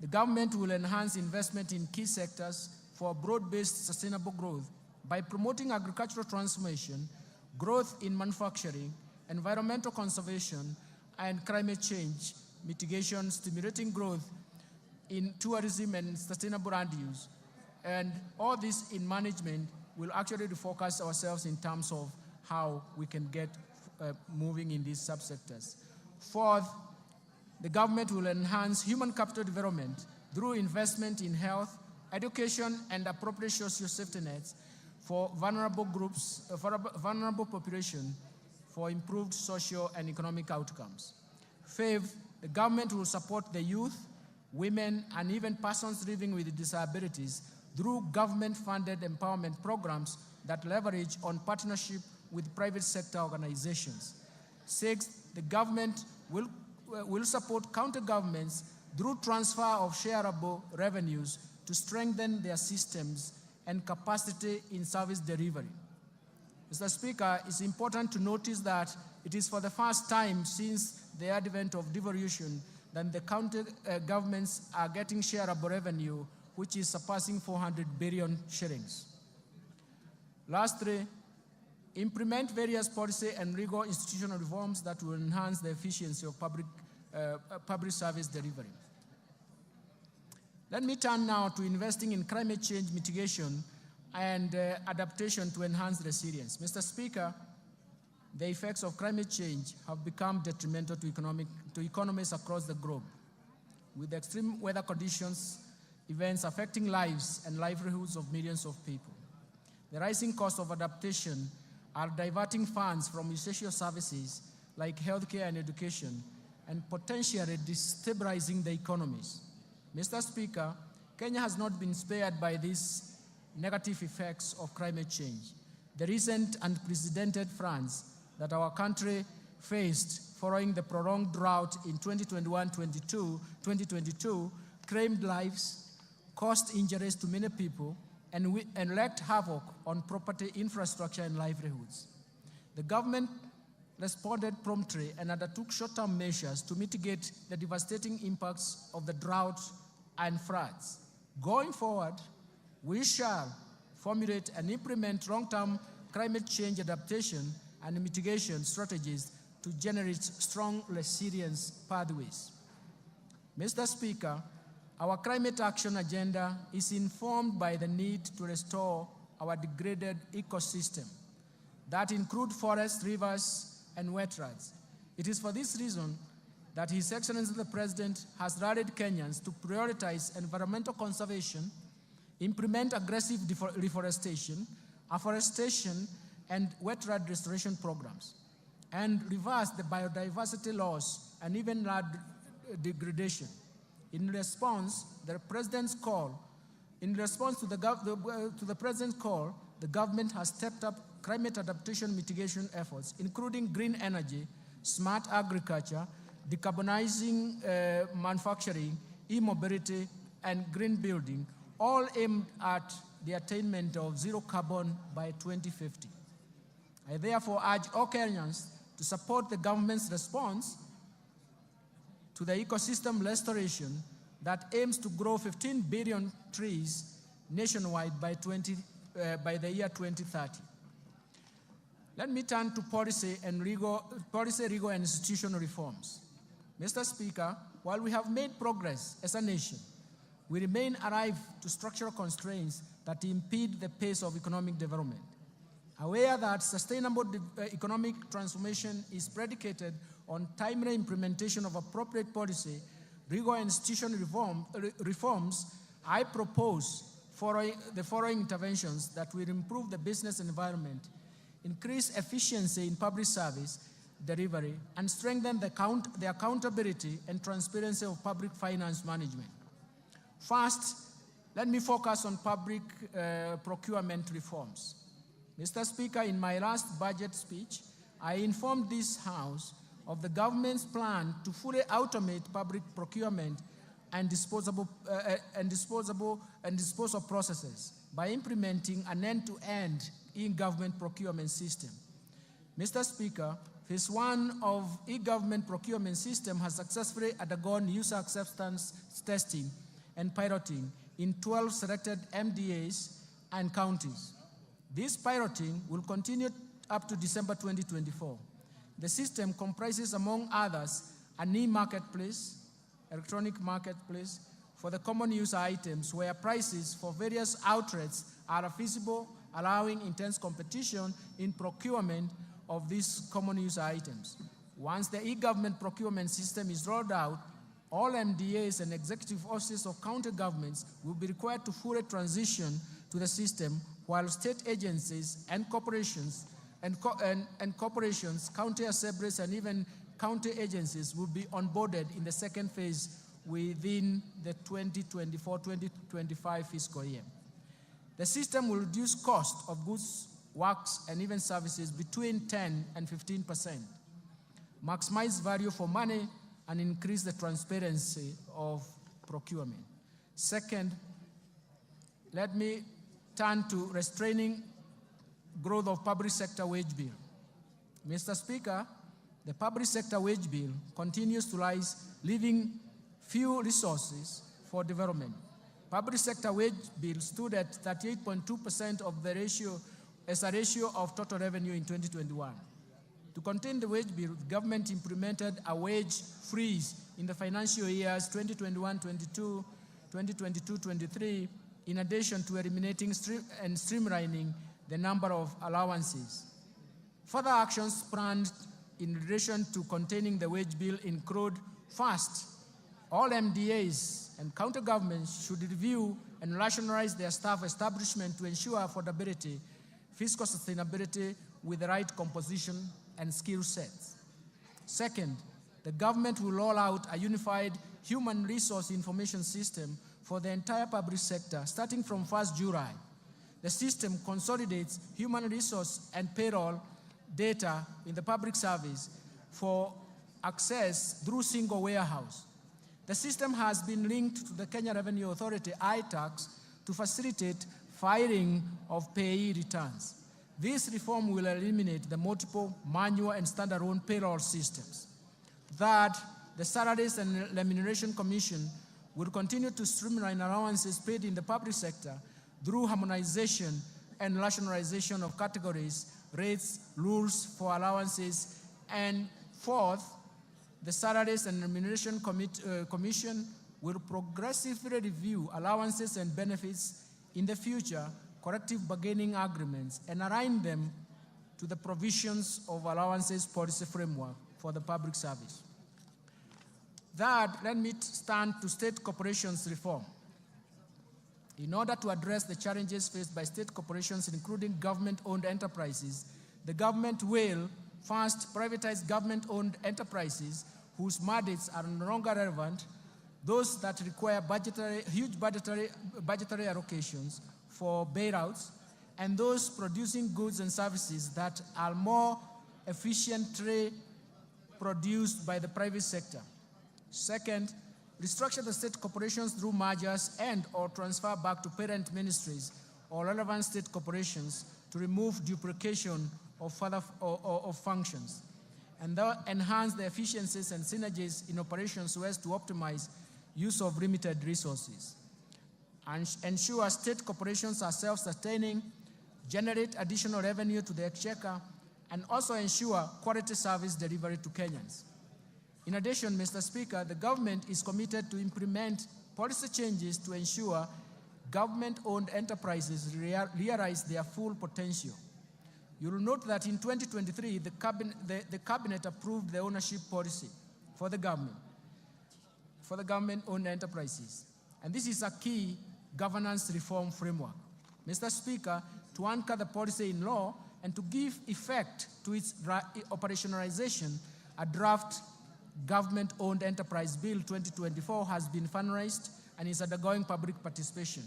the government will enhance investment in key sectors for broad-based sustainable growth by promoting agricultural transformation, growth in manufacturing, environmental conservation, and climate change mitigation, stimulating growth in tourism and sustainable land use. And all this in management will actually refocus ourselves in terms of how we can get moving in these subsectors. Fourth, the government will enhance human capital development through investment in health, education, and appropriate social safety nets for vulnerable groups, vulnerable population, for improved social and economic outcomes. Fifth, the government will support the youth, women, and even persons living with disabilities through government-funded empowerment programs that leverage on partnership with private sector organizations. Sixth, the government will support county governments through transfer of shareable revenues to strengthen their systems and capacity in service delivery. Mr. Speaker, it's important to notice that it is for the first time since the advent of devolution that the county governments are getting shareable revenue, which is surpassing 400 billion shillings. Lastly, implement various policy and legal institutional reforms that will enhance the efficiency of public service delivery. Let me turn now to investing in climate change mitigation and adaptation to enhance resilience. Mr. Speaker, the effects of climate change have become detrimental to economies across the globe, with extreme weather conditions, events affecting lives and livelihoods of millions of people. The rising cost of adaptation are diverting funds from essential services like healthcare and education, and potentially destabilizing the economies. Mr. Speaker, Kenya has not been spared by these negative effects of climate change. The recent unprecedented floods that our country faced following the prolonged drought in 2021-2022 claimed lives, caused injuries to many people, and wreaked havoc on property, infrastructure, and livelihoods. The government responded promptly and undertook short-term measures to mitigate the devastating impacts of the drought and floods. Going forward, we shall formulate and implement long-term climate change adaptation and mitigation strategies to generate strong resilience pathways. Mr. Speaker, our climate action agenda is informed by the need to restore our degraded ecosystem that include forests, rivers, and wetlands. It is for this reason that His Excellency the President has rallied Kenyans to prioritize environmental conservation, implement aggressive reforestation, afforestation, and wetland restoration programs, and reverse the biodiversity loss and even land degradation. In response to the President's call, the government has stepped up climate adaptation mitigation efforts, including green energy, smart agriculture, decarbonizing manufacturing, e-mobility, and green building, all aimed at the attainment of zero carbon by 2050. I therefore urge all Kenyans to support the government's response to the ecosystem restoration that aims to grow 15 billion trees nationwide by the year 2030. Let me turn to policy, legal, and institutional reforms. Mr. Speaker, while we have made progress as a nation, we remain alive to structural constraints that impede the pace of economic development. Aware that sustainable economic transformation is predicated on timely implementation of appropriate policy, legal and institutional reforms, I propose the following interventions that will improve the business environment, increase efficiency in public service delivery, and strengthen the accountability and transparency of public finance management. First, let me focus on public procurement reforms. Mr. Speaker, in my last budget speech, I informed this House of the government's plan to fully automate public procurement and disposal processes by implementing an end-to-end e-government procurement system. Mr. Speaker, Phase 1 of e-government procurement system has successfully undergone user acceptance testing and piloting in 12 selected MDAs and counties. This piloting will continue up to December 2024. The system comprises, among others, an e-marketplace, electronic marketplace, for the common use items where prices for various outlets are feasible, allowing intense competition in procurement of these common use items. Once the e-government procurement system is rolled out, all MDAs and executive offices of county governments will be required to fully transition to the system, while state agencies and corporations, county assemblies, and even county agencies will be onboarded in the second phase within the 2024-2025 fiscal year. The system will reduce cost of goods, works, and even services between 10 and 15%, maximize value for money, and increase the transparency of procurement. Second, let me turn to restraining growth of public sector wage bill. Mr. Speaker, the public sector wage bill continues to rise, leaving few resources for development. Public sector wage bill stood at 38.2% of the ratio as a ratio of total revenue in 2021. To contain the wage bill, the government implemented a wage freeze in the financial years 2021-22, 2022-23, in addition to eliminating and streamlining the number of allowances. Further actions planned in relation to containing the wage bill include: first, all MDAs and county governments should review and rationalize their staff establishment to ensure affordability, fiscal sustainability with the right composition and skill sets. Second, the government will roll out a unified human resource information system for the entire public sector starting from 1st July. The system consolidates human resource and payroll data in the public service for access through single warehouse. The system has been linked to the Kenya Revenue Authority iTax to facilitate filing of payee returns. This reform will eliminate the multiple manual and standalone payroll systems. Third, the Salaries and Remuneration Commission will continue to streamline allowances paid in the public sector through harmonization and rationalization of categories, rates, rules for allowances. And fourth, the Salaries and Remuneration Commission will progressively review allowances and benefits in the future, collective bargaining agreements, and align them to the provisions of allowances policy framework for the public service. Third, let me turn to state corporations reform. In order to address the challenges faced by state corporations, including government-owned enterprises, the government will first privatize government-owned enterprises whose mandates are no longer relevant, those that require huge budgetary allocations for bailouts, and those producing goods and services that are more efficiently produced by the private sector. Second, restructure the state corporations through mergers and or transfer back to parent ministries or relevant state corporations to remove duplication of functions, and enhance the efficiencies and synergies in operations so as to optimize use of limited resources. And ensure state corporations are self-sustaining, generate additional revenue to the exchequer, and also ensure quality service delivery to Kenyans. In addition, Mr. Speaker, the government is committed to implement policy changes to ensure government-owned enterprises realize their full potential. You will note that in 2023, the cabinet approved the ownership policy for the government-owned enterprises. And this is a key governance reform framework. Mr. Speaker, to anchor the policy in law and to give effect to its operationalization, a draft Government-Owned Enterprise Bill 2024 has been finalized and is undergoing public participation.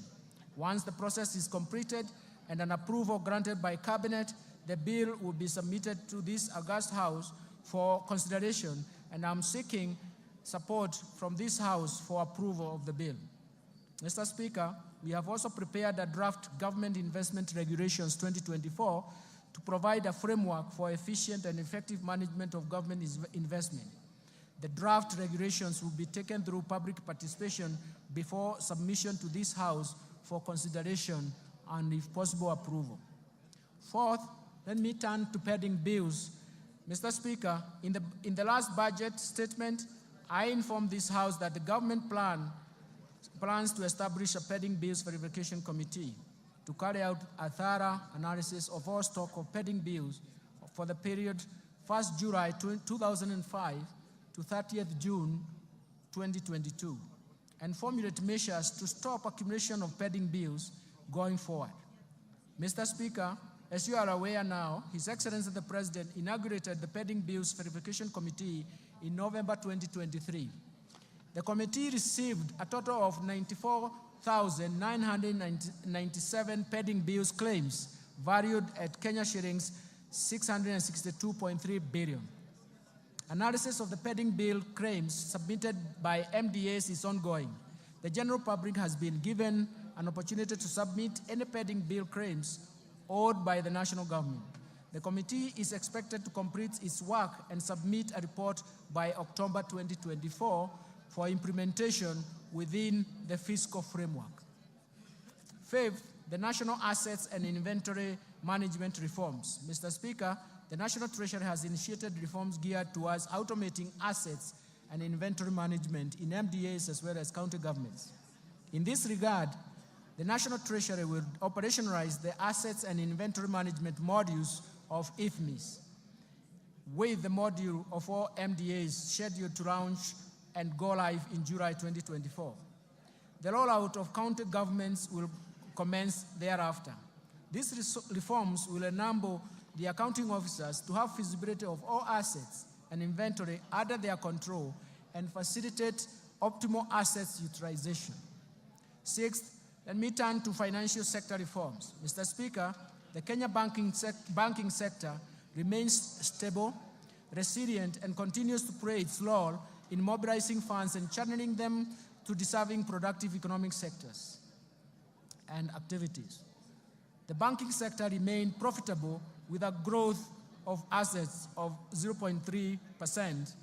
Once the process is completed and an approval granted by Cabinet, the bill will be submitted to this august House for consideration, and I'm seeking support from this House for approval of the bill. Mr. Speaker, we have also prepared a draft Government Investment Regulations 2024 to provide a framework for efficient and effective management of government investment. The draft regulations will be taken through public participation before submission to this House for consideration and, if possible, approval. Fourth, let me turn to pending bills. Mr. Speaker, in the last budget statement, I informed this House that the government plans to establish a pending bills verification committee to carry out a thorough analysis of all stock of pending bills for the period 1st July 2005 to 30th June 2022, and formulate measures to stop accumulation of pending bills going forward. Mr. Speaker, as you are aware now, His Excellency the President inaugurated the pending bills verification committee in November 2023. The committee received a total of 94,997 pending bills claims valued at Kenya shillings 662.3 billion. Analysis of the pending bill claims submitted by MDAs is ongoing. The general public has been given an opportunity to submit any pending bill claims owed by the national government. The committee is expected to complete its work and submit a report by October 2024 for implementation within the fiscal framework. Fifth, the national assets and inventory management reforms. Mr. Speaker, the National Treasury has initiated reforms geared towards automating assets and inventory management in MDAs as well as county governments. In this regard, the National Treasury will operationalize the assets and inventory management modules of IFMIS, with the module of all MDAs scheduled to launch and go live in July 2024. The rollout of county governments will commence thereafter. These reforms will enable the accounting officers to have feasibility of all assets and inventory under their control and facilitate optimal assets utilization. Sixth, let me turn to financial sector reforms. Mr. Speaker, the Kenya banking sector remains stable, resilient, and continues to play its role in mobilizing funds and channeling them to deserving productive economic sectors and activities. The banking sector remained profitable with a growth of assets of 0.3%.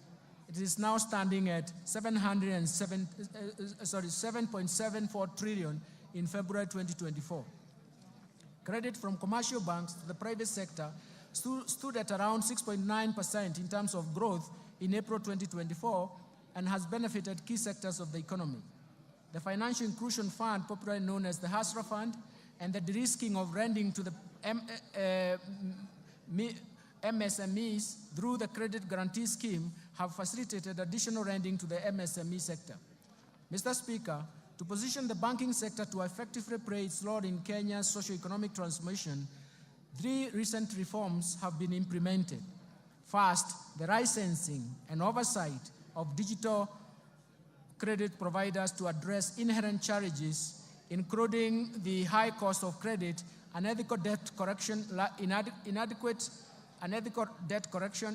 It is now standing at 7.74 trillion in February 2024. Credit from commercial banks to the private sector stood at around 6.9% in terms of growth in April 2024 and has benefited key sectors of the economy. The Financial Inclusion Fund, popularly known as the Hustler Fund, and the de-risking of lending to the MSMEs through the Credit Guarantee Scheme have facilitated additional lending to the MSME sector. Mr. Speaker, to position the banking sector to effectively play its role in Kenya's socio-economic transformation, 3 recent reforms have been implemented. First, the licensing and oversight of digital credit providers to address inherent challenges, including the high cost of credit, unethical debt collection,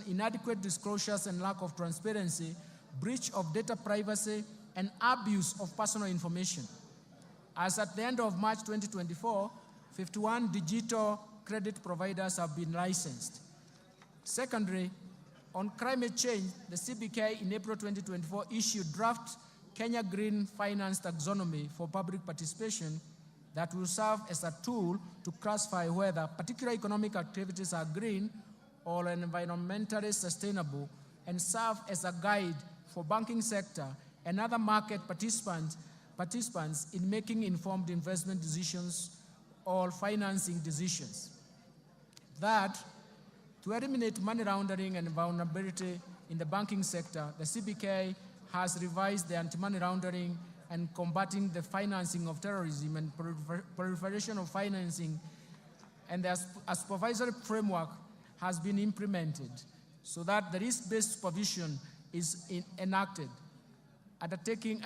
inadequate disclosures and lack of transparency, breach of data privacy, and abuse of personal information. As at the end of March 2024, 51 digital credit providers have been licensed. Secondly, on climate change, the CBK in April 2024 issued draft Kenya Green Finance Taxonomy for public participation that will serve as a tool to classify whether particular economic activities are green or environmentally sustainable, and serve as a guide for banking sector and other market participants in making informed investment decisions or financing decisions. Third, to eliminate money laundering and vulnerability in the banking sector, the CBK has revised the anti-money laundering and combating the financing of terrorism and proliferation of financing, and the supervisory framework has been implemented so that the risk-based supervision is enacted, undertaking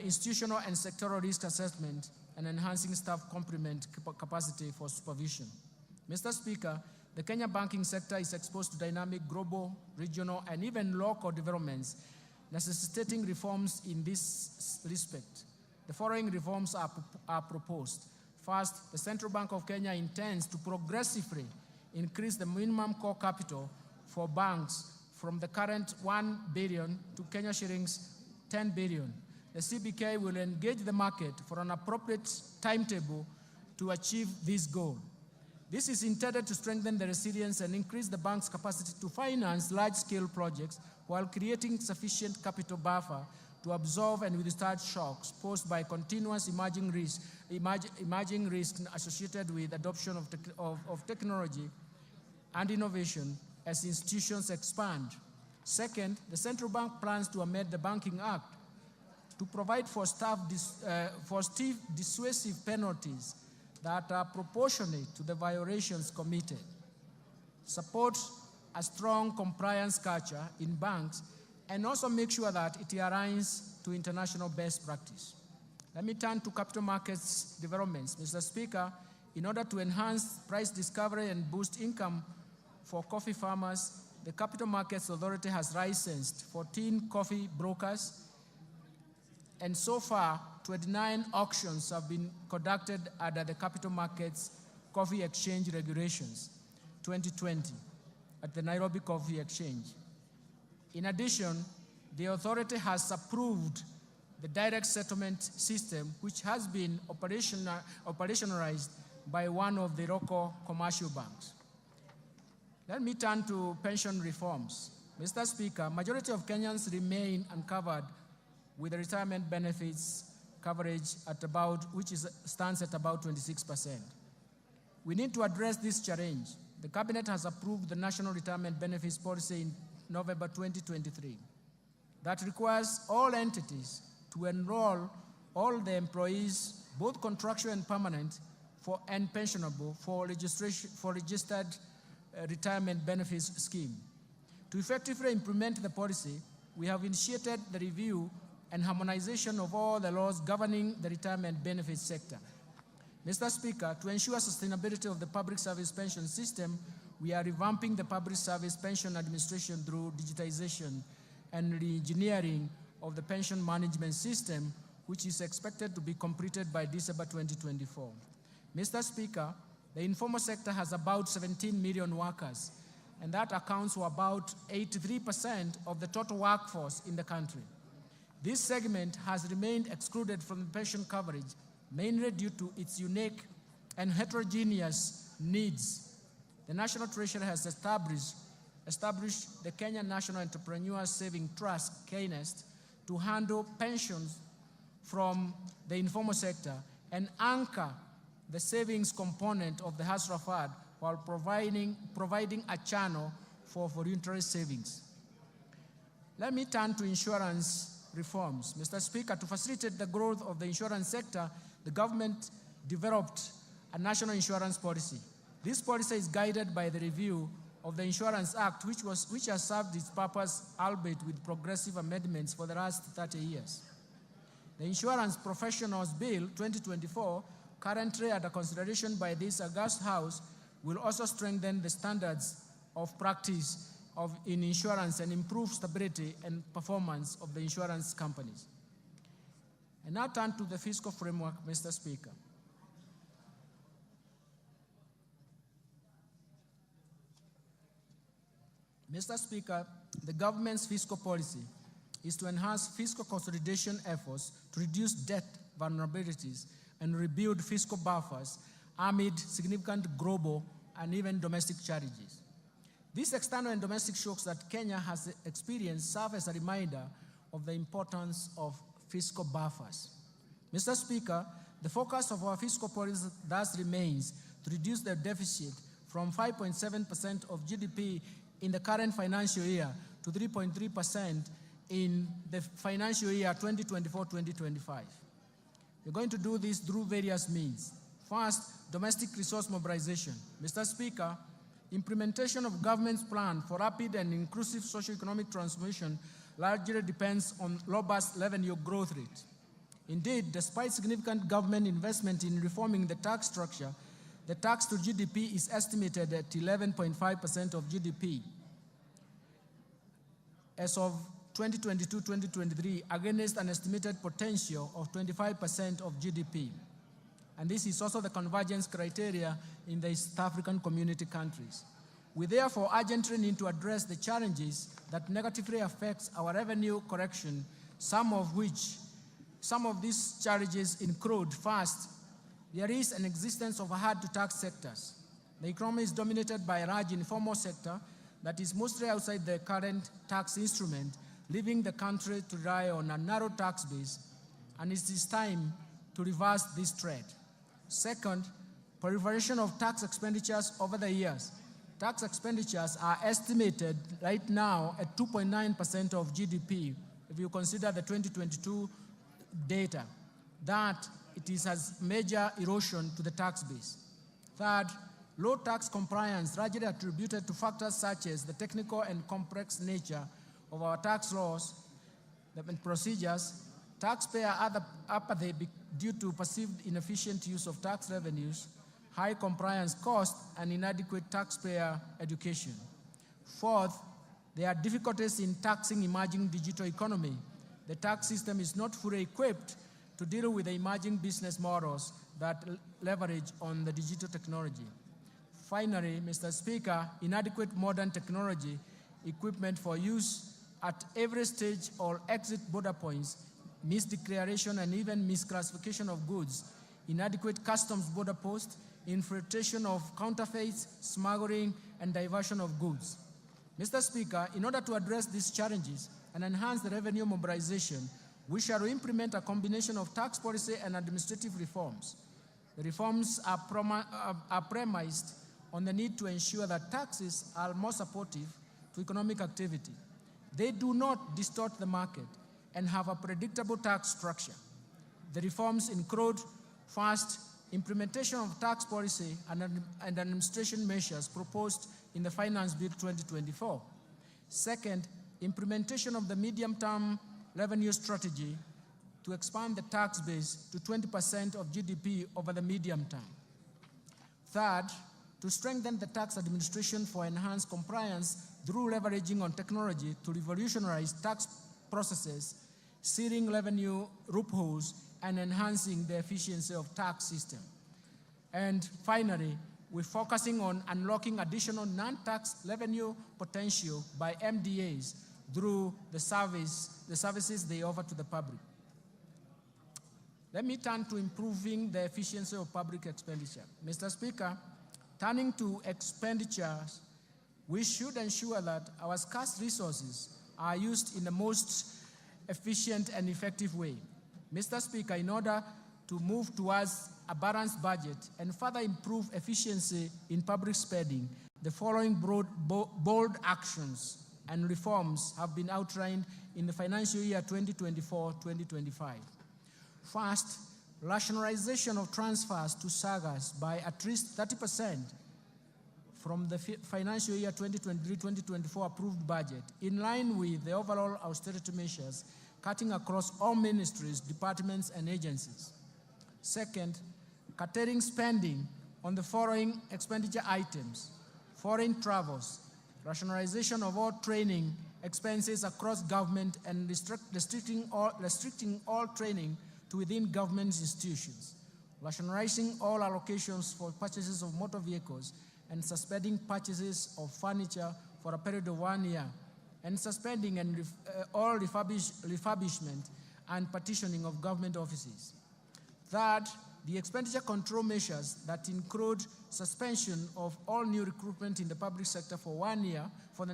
institutional and sectoral risk assessment and enhancing staff complement capacity for supervision. Mr. Speaker, the Kenya banking sector is exposed to dynamic global, regional, and even local developments, necessitating reforms in this respect. The following reforms are proposed. First, the Central Bank of Kenya intends to progressively increase the minimum core capital for banks from the current 1 billion to Kenya shillings 10 billion. The CBK will engage the market for an appropriate timetable to achieve this goal. This is intended to strengthen the resilience and increase the bank's capacity to finance large-scale projects while creating sufficient capital buffer to absorb and withstand shocks posed by continuous emerging risks associated with adoption of technology and innovation as institutions expand. Second, the Central Bank plans to amend the Banking Act to provide for stiff dissuasive penalties that are proportionate to the violations committed, support a strong compliance culture in banks, and also make sure that it aligns to international best practice. Let me turn to capital markets developments. Mr. Speaker, in order to enhance price discovery and boost income for coffee farmers, the Capital Markets Authority has licensed 14 coffee brokers, and so far, 29 auctions have been conducted under the Capital Markets Coffee Exchange Regulations 2020 at the Nairobi Coffee Exchange. In addition, the authority has approved the direct settlement system, which has been operationalized by one of the local commercial banks. Let me turn to pension reforms. Mr. Speaker, majority of Kenyans remain uncovered with the retirement benefits coverage stands at about 26%. We need to address this challenge. The Cabinet has approved the National Retirement Benefits Policy in November 2023 that requires all entities to enroll all the employees, both contractual and permanent, and pensionable for registered retirement benefits scheme. To effectively implement the policy, we have initiated the review and harmonization of all the laws governing the retirement benefits sector. Mr. Speaker, to ensure sustainability of the public service pension system, we are revamping the public service pension administration through digitization and re-engineering of the pension management system, which is expected to be completed by December 2024. Mr. Speaker, the informal sector has about 17 million workers, and that accounts for about 83% of the total workforce in the country. This segment has remained excluded from the pension coverage, mainly due to its unique and heterogeneous needs. The National Treasury has established the Kenya National Entrepreneur Saving Trust, KNEST, to handle pensions from the informal sector and anchor the savings component of the hustler fund while providing a channel for voluntary savings. Let me turn to insurance reforms. Mr. Speaker, to facilitate the growth of the insurance sector, the government developed a national insurance policy. This policy is guided by the review of the Insurance Act, which has served its purpose, albeit with progressive amendments for the last 30 years. The Insurance Professionals Bill 2024, currently under consideration by this august House, will also strengthen the standards of practice in insurance and improve stability and performance of the insurance companies. And now turn to the fiscal framework, Mr. Speaker. Mr. Speaker, the government's fiscal policy is to enhance fiscal consolidation efforts to reduce debt vulnerabilities and rebuild fiscal buffers amid significant global and even domestic challenges. These external and domestic shocks that Kenya has experienced serve as a reminder of the importance of fiscal buffers. Mr. Speaker, the focus of our fiscal policy thus remains to reduce the deficit from 5.7% of GDP in the current financial year to 3.3% in the financial year 2024-2025. We're going to do this through various means. First, domestic resource mobilization. Mr. Speaker, implementation of government's plan for rapid and inclusive socio-economic transformation largely depends on robust revenue growth rate. Indeed, despite significant government investment in reforming the tax structure, the tax to GDP is estimated at 11.5% of GDP as of 2022-2023 against an estimated potential of 25% of GDP. And this is also the convergence criteria in the East African community countries. We therefore urgently need to address the challenges that negatively affects our revenue correction, some of these challenges include: first, there is an existence of hard-to-tax sectors. The economy is dominated by a large informal sector that is mostly outside the current tax instrument, leaving the country to rely on a narrow tax base, and it is time to reverse this trend. Second, proliferation of tax expenditures over the years. Tax expenditures are estimated right now at 2.9% of GDP, if you consider the 2022 data, that it has major erosion to the tax base. Third, low tax compliance, largely attributed to factors such as the technical and complex nature of our tax laws and procedures, taxpayer apathy due to perceived inefficient use of tax revenues, high compliance costs, and inadequate taxpayer education. Fourth, there are difficulties in taxing emerging digital economy. The tax system is not fully equipped to deal with the emerging business models that leverage on the digital technology. Finally, Mr. Speaker, inadequate modern technology equipment for use at every stage or exit border points, misdeclaration and even misclassification of goods, inadequate customs border posts, infiltration of counterfeits, smuggling, and diversion of goods. Mr. Speaker, in order to address these challenges and enhance the revenue mobilization, we shall implement a combination of tax policy and administrative reforms. The reforms are premised on the need to ensure that taxes are more supportive to economic activity. They do not distort the market and have a predictable tax structure. The reforms include, first, implementation of tax policy and administration measures proposed in the Finance Bill 2024. Second, implementation of the medium-term revenue strategy to expand the tax base to 20% of GDP over the medium term. Third, to strengthen the tax administration for enhanced compliance through leveraging on technology to revolutionize tax processes, sealing revenue loopholes, and enhancing the efficiency of tax system. And finally, we're focusing on unlocking additional non-tax revenue potential by MDAs through the services they offer to the public. Let me turn to improving the efficiency of public expenditure. Mr. Speaker, turning to expenditures, we should ensure that our scarce resources are used in the most efficient and effective way. Mr. Speaker, in order to move towards a balanced budget and further improve efficiency in public spending, the following bold actions and reforms have been outlined in the financial year 2024-2025. First, rationalization of transfers to SAGAs by at least 30% from the financial year 2023-2024 approved budget, in line with the overall austerity measures cutting across all ministries, departments, and agencies. Second, curtailing spending on the following expenditure items: foreign travels, rationalization of all training expenses across government, and restricting all training to within government institutions, rationalizing all allocations for purchases of motor vehicles, and suspending purchases of furniture for a period of 1 year, and suspending all refurbishment and partitioning of government offices. Third, the expenditure control measures that include suspension of all new recruitment in the public sector for 1 year, for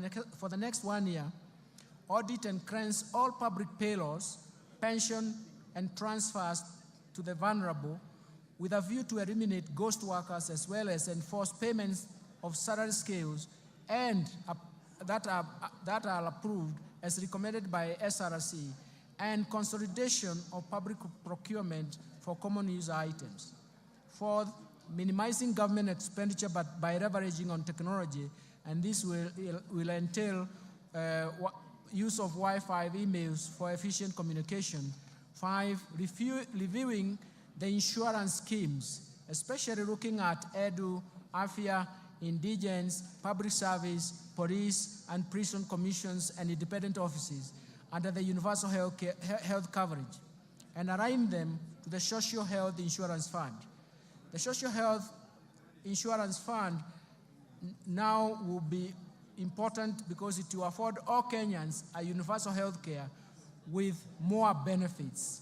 the next 1 year, audit and cleanse all public payrolls, pension, and transfers to the vulnerable, with a view to eliminate ghost workers as well as enforce payments of salary scales and that are approved as recommended by SRC, and consolidation of public procurement for common user items. Fourth, minimizing government expenditure but by leveraging on technology, and this will entail use of Wi-Fi emails for efficient communication. 5, reviewing the insurance schemes especially looking at Edu, Afia, Indigence, Public Service, Police, and Prison Commissions and independent offices under the universal health coverage, and align them to the Social Health Insurance Fund. The Social Health Insurance Fund now will be important because it will afford all Kenyans a universal health care with more benefits.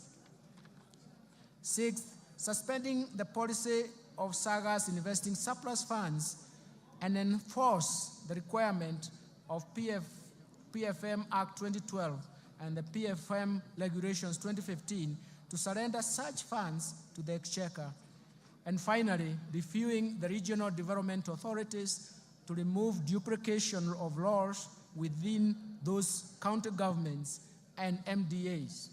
Sixth, suspending the policy of SAGAs investing surplus funds and enforce the requirement of PFM Act 2012 and the PFM Regulations 2015 to surrender such funds to the Exchequer. And finally, reviewing the regional development authorities to remove duplication of laws within those county governments and MDAs.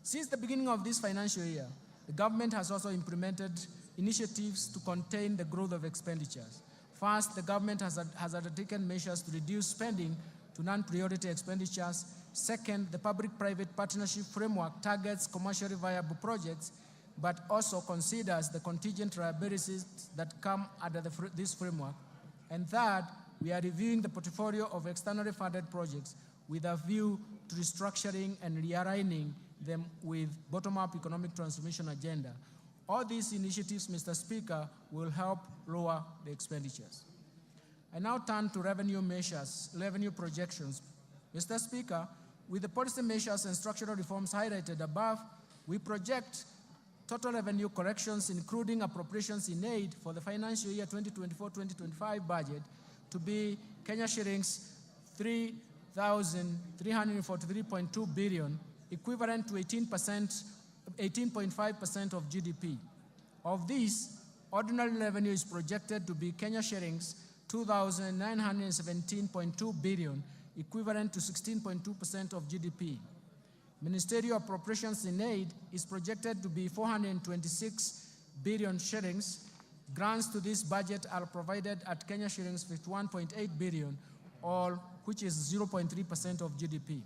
Since the beginning of this financial year, the government has also implemented initiatives to contain the growth of expenditures. First, the government has undertaken measures to reduce spending to non-priority expenditures. Second, the public-private partnership framework targets commercially viable projects, but also considers the contingent liabilities that come under this framework. And third, we are reviewing the portfolio of externally funded projects with a view to restructuring and realigning them with bottom-up economic transformation agenda. All these initiatives, Mr. Speaker, will help lower the expenditures. I now turn to revenue measures, revenue projections. Mr. Speaker, with the policy measures and structural reforms highlighted above, we project total revenue corrections, including appropriations in aid for the financial year 2024-2025 budget to be Kenya shillings 3,343.2 billion, equivalent to 18.5% of GDP. Of these, ordinary revenue is projected to be Kenya shillings 2,917.2 billion, equivalent to 16.2% of GDP. Ministerial appropriations in aid is projected to be 426 billion shillings. Grants to this budget are provided at Kenya shillings 51.8 billion, which is 0.3% of GDP.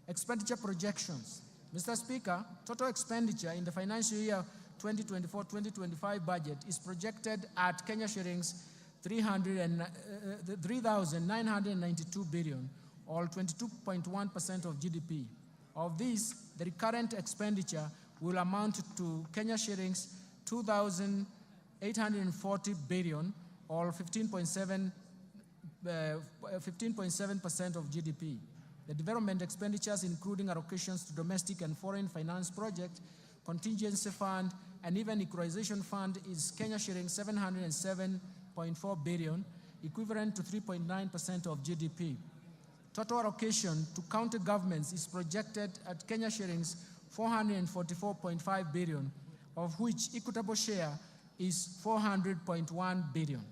Expenditure projections. Mr. Speaker, total expenditure in the financial year 2024-2025 budget is projected at Kenya shillings 3,992 billion, or 22.1% of GDP. Of this, the recurrent expenditure will amount to Kenya shillings 2,840 billion, or 15.7% of GDP. The development expenditures, including allocations to domestic and foreign finance projects, contingency fund, and even equalization fund, is Kenya shillings 707.4 billion, equivalent to 3.9% of GDP. Total allocation to county governments is projected at Kenya shillings 444.5 billion, of which equitable share is 400.1 billion.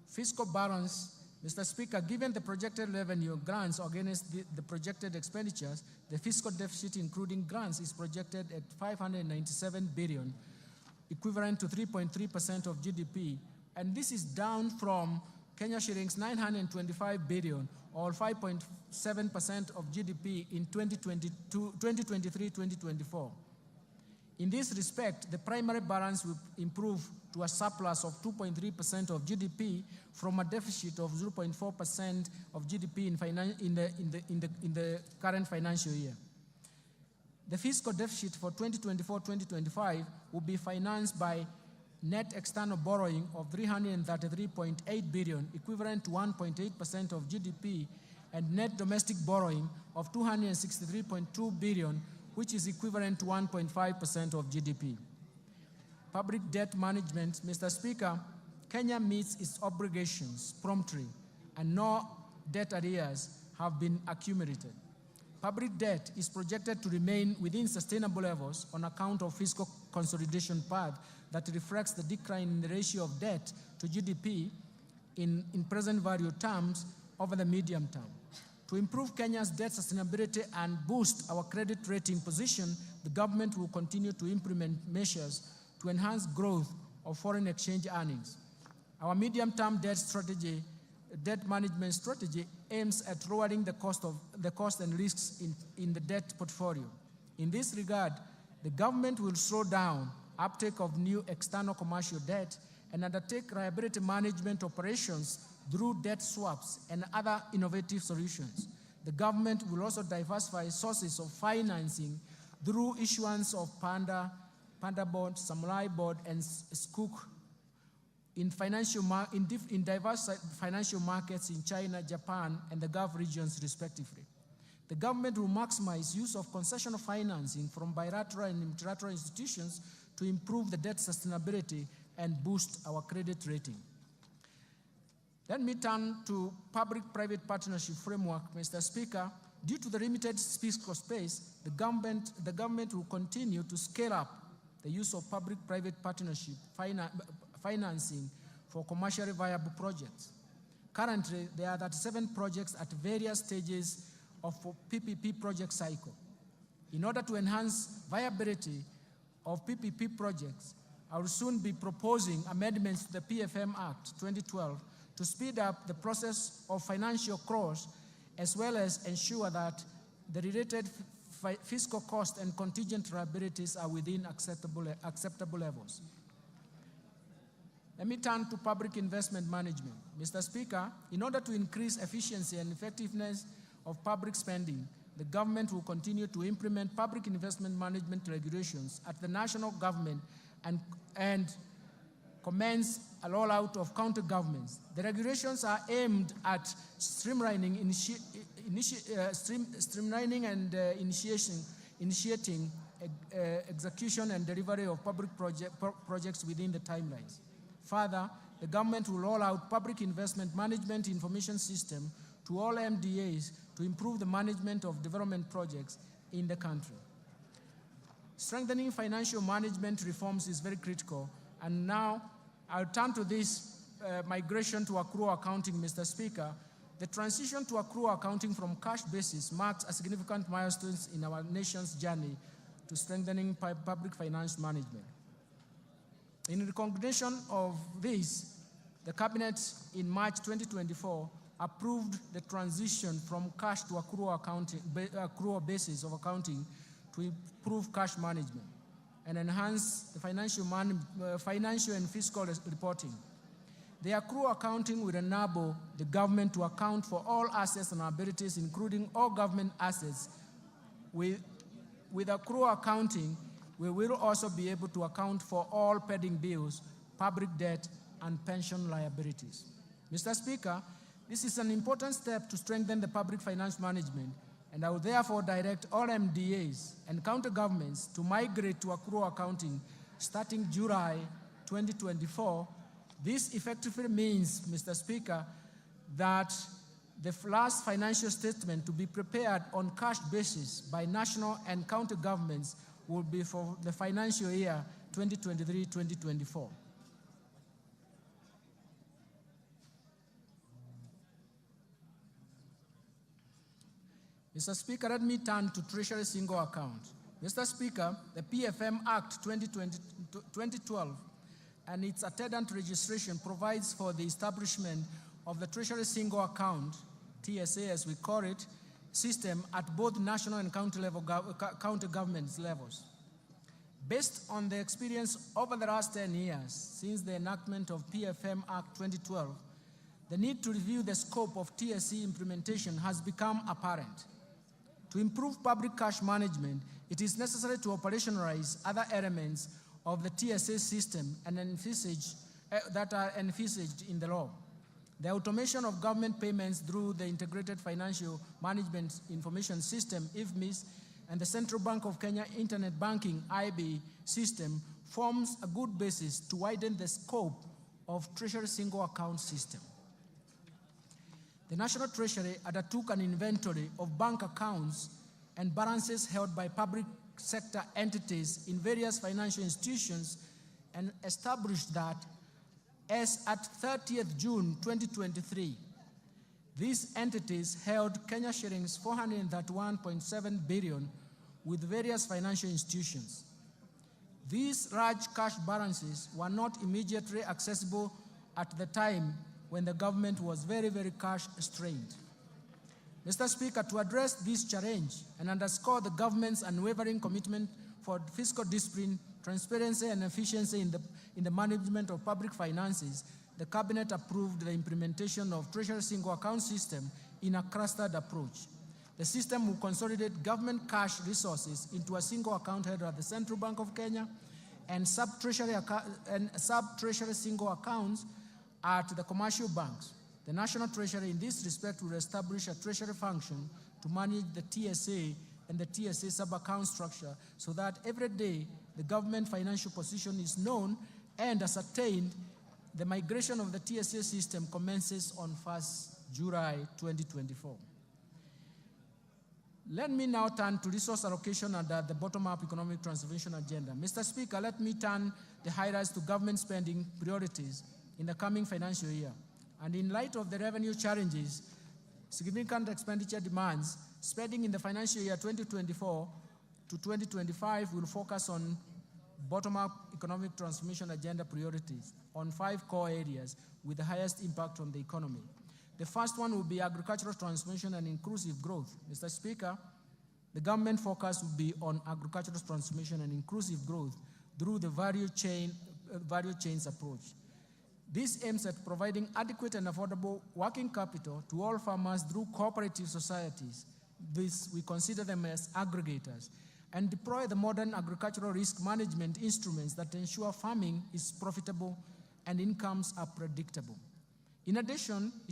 Fiscal balance. Mr. Speaker, given the projected revenue grants against the projected expenditures, the fiscal deficit, including grants, is projected at 597 billion, equivalent to 3.3% of GDP, and this is down from Kenya shillings 925 billion, or 5.7% of GDP in 2023-2024. In this respect, the primary balance will improve to a surplus of 2.3% of GDP from a deficit of 0.4% of GDP in the current financial year. The fiscal deficit for 2024-2025 will be financed by net external borrowing of 333.8 billion, equivalent to 1.8% of GDP, and net domestic borrowing of 263.2 billion, which is equivalent to 1.5% of GDP. Public debt management. Mr. Speaker, Kenya meets its obligations promptly, and no debt arrears have been accumulated. Public debt is projected to remain within sustainable levels on account of fiscal consolidation path that reflects the decline in the ratio of debt to GDP in present value terms over the medium term. To improve Kenya's debt sustainability and boost our credit rating position, the government will continue to implement measures to enhance growth of foreign exchange earnings. Our medium-term debt management strategy aims at lowering the cost and risks in the debt portfolio. In this regard, the government will slow down uptake of new external commercial debt, and undertake liability management operations through debt swaps and other innovative solutions. The government will also diversify sources of financing through issuance of Panda bond, Samurai bond, and Skook in diverse financial markets in China, Japan, and the Gulf regions, respectively. The government will maximize use of concessional financing from bilateral and multilateral institutions to improve the debt sustainability and boost our credit rating. Let me turn to public-private partnership framework, Mr. Speaker. Due to the limited fiscal space, the government will continue to scale up the use of public-private partnership financing for commercially viable projects. Currently, there are 37 projects at various stages of PPP project cycle. In order to enhance viability of PPP projects, I will soon be proposing amendments to the PFM Act 2012 to speed up the process of financial close, as well as ensure that the related fiscal cost and contingent liabilities are within acceptable levels. Let me turn to public investment management. Mr. Speaker, in order to increase efficiency and effectiveness of public spending, the government will continue to implement public investment management regulations at the national government and commence a rollout of county governments. The regulations are aimed at streamlining and initiating execution and delivery of public projects within the timelines. Further, the government will roll out public investment management information system to all MDAs to improve the management of development projects in the country. Strengthening financial management reforms is very critical, and now I'll turn to this migration to accrual accounting, Mr. Speaker. The transition to accrual accounting from cash basis marks a significant milestone in our nation's journey to strengthening public finance management. In recognition of this, the Cabinet in March 2024 approved the transition from cash to accrual basis of accounting to improve cash management and enhance the financial and fiscal reporting. The accrual accounting will enable the government to account for all assets and liabilities, including all government assets. With accrual accounting, we will also be able to account for all pending bills, public debt, and pension liabilities. Mr. Speaker, this is an important step to strengthen the public finance management, and I will therefore direct all MDAs and county governments to migrate to accrual accounting starting July 2024. This effectively means, Mr. Speaker, that the last financial statement to be prepared on cash basis by national and county governments will be for the financial year 2023-2024. Mr. Speaker, let me turn to Treasury Single Account. Mr. Speaker, the PFM Act 2012 and its attendant registration provides for the establishment of the Treasury Single Account, TSA as we call it, system at both national and county government levels. Based on the experience over the last 10 years since the enactment of PFM Act 2012, the need to review the scope of TSE implementation has become apparent. To improve public cash management, it is necessary to operationalize other elements of the TSA system and that are envisaged in the law. The automation of government payments through the Integrated Financial Management Information System, IFMIS, and the Central Bank of Kenya Internet Banking, IB, system forms a good basis to widen the scope of Treasury Single Account system. The National Treasury undertook an inventory of bank accounts and balances held by public sector entities in various financial institutions and established that as at 30th June 2023, these entities held Kenya shillings 431.7 billion with various financial institutions. These large cash balances were not immediately accessible at the time when the government was very, very cash strained. Mr. Speaker, to address this challenge and underscore the government's unwavering commitment for fiscal discipline, transparency and efficiency in the management of public finances, the Cabinet approved the implementation of Treasury Single Account System in a clustered approach. The system will consolidate government cash resources into a single account header at the Central Bank of Kenya and sub-treasury single accounts at the commercial banks. The National Treasury in this respect will establish a treasury function to manage the TSA and the TSA sub-account structure so that every day the government financial position is known and ascertained. The migration of the TSA system commences on 1st July 2024. Let me now turn to resource allocation under the bottom-up economic transformation agenda. Mr. Speaker, let me turn the highlights to government spending priorities in the coming financial year. And in light of the revenue challenges, significant expenditure demands, spending in the financial year 2024 to 2025 will focus on bottom-up economic transformation agenda priorities on 5 core areas with the highest impact on the economy. The first one will be agricultural transformation and inclusive growth. Mr. Speaker, the government focus will be on agricultural transformation and inclusive growth through the value chains approach. This aims at providing adequate and affordable working capital to all farmers through cooperative societies. This, we consider them as aggregators, and deploy the modern agricultural risk management instruments that ensure farming is profitable and incomes are predictable. In addition, it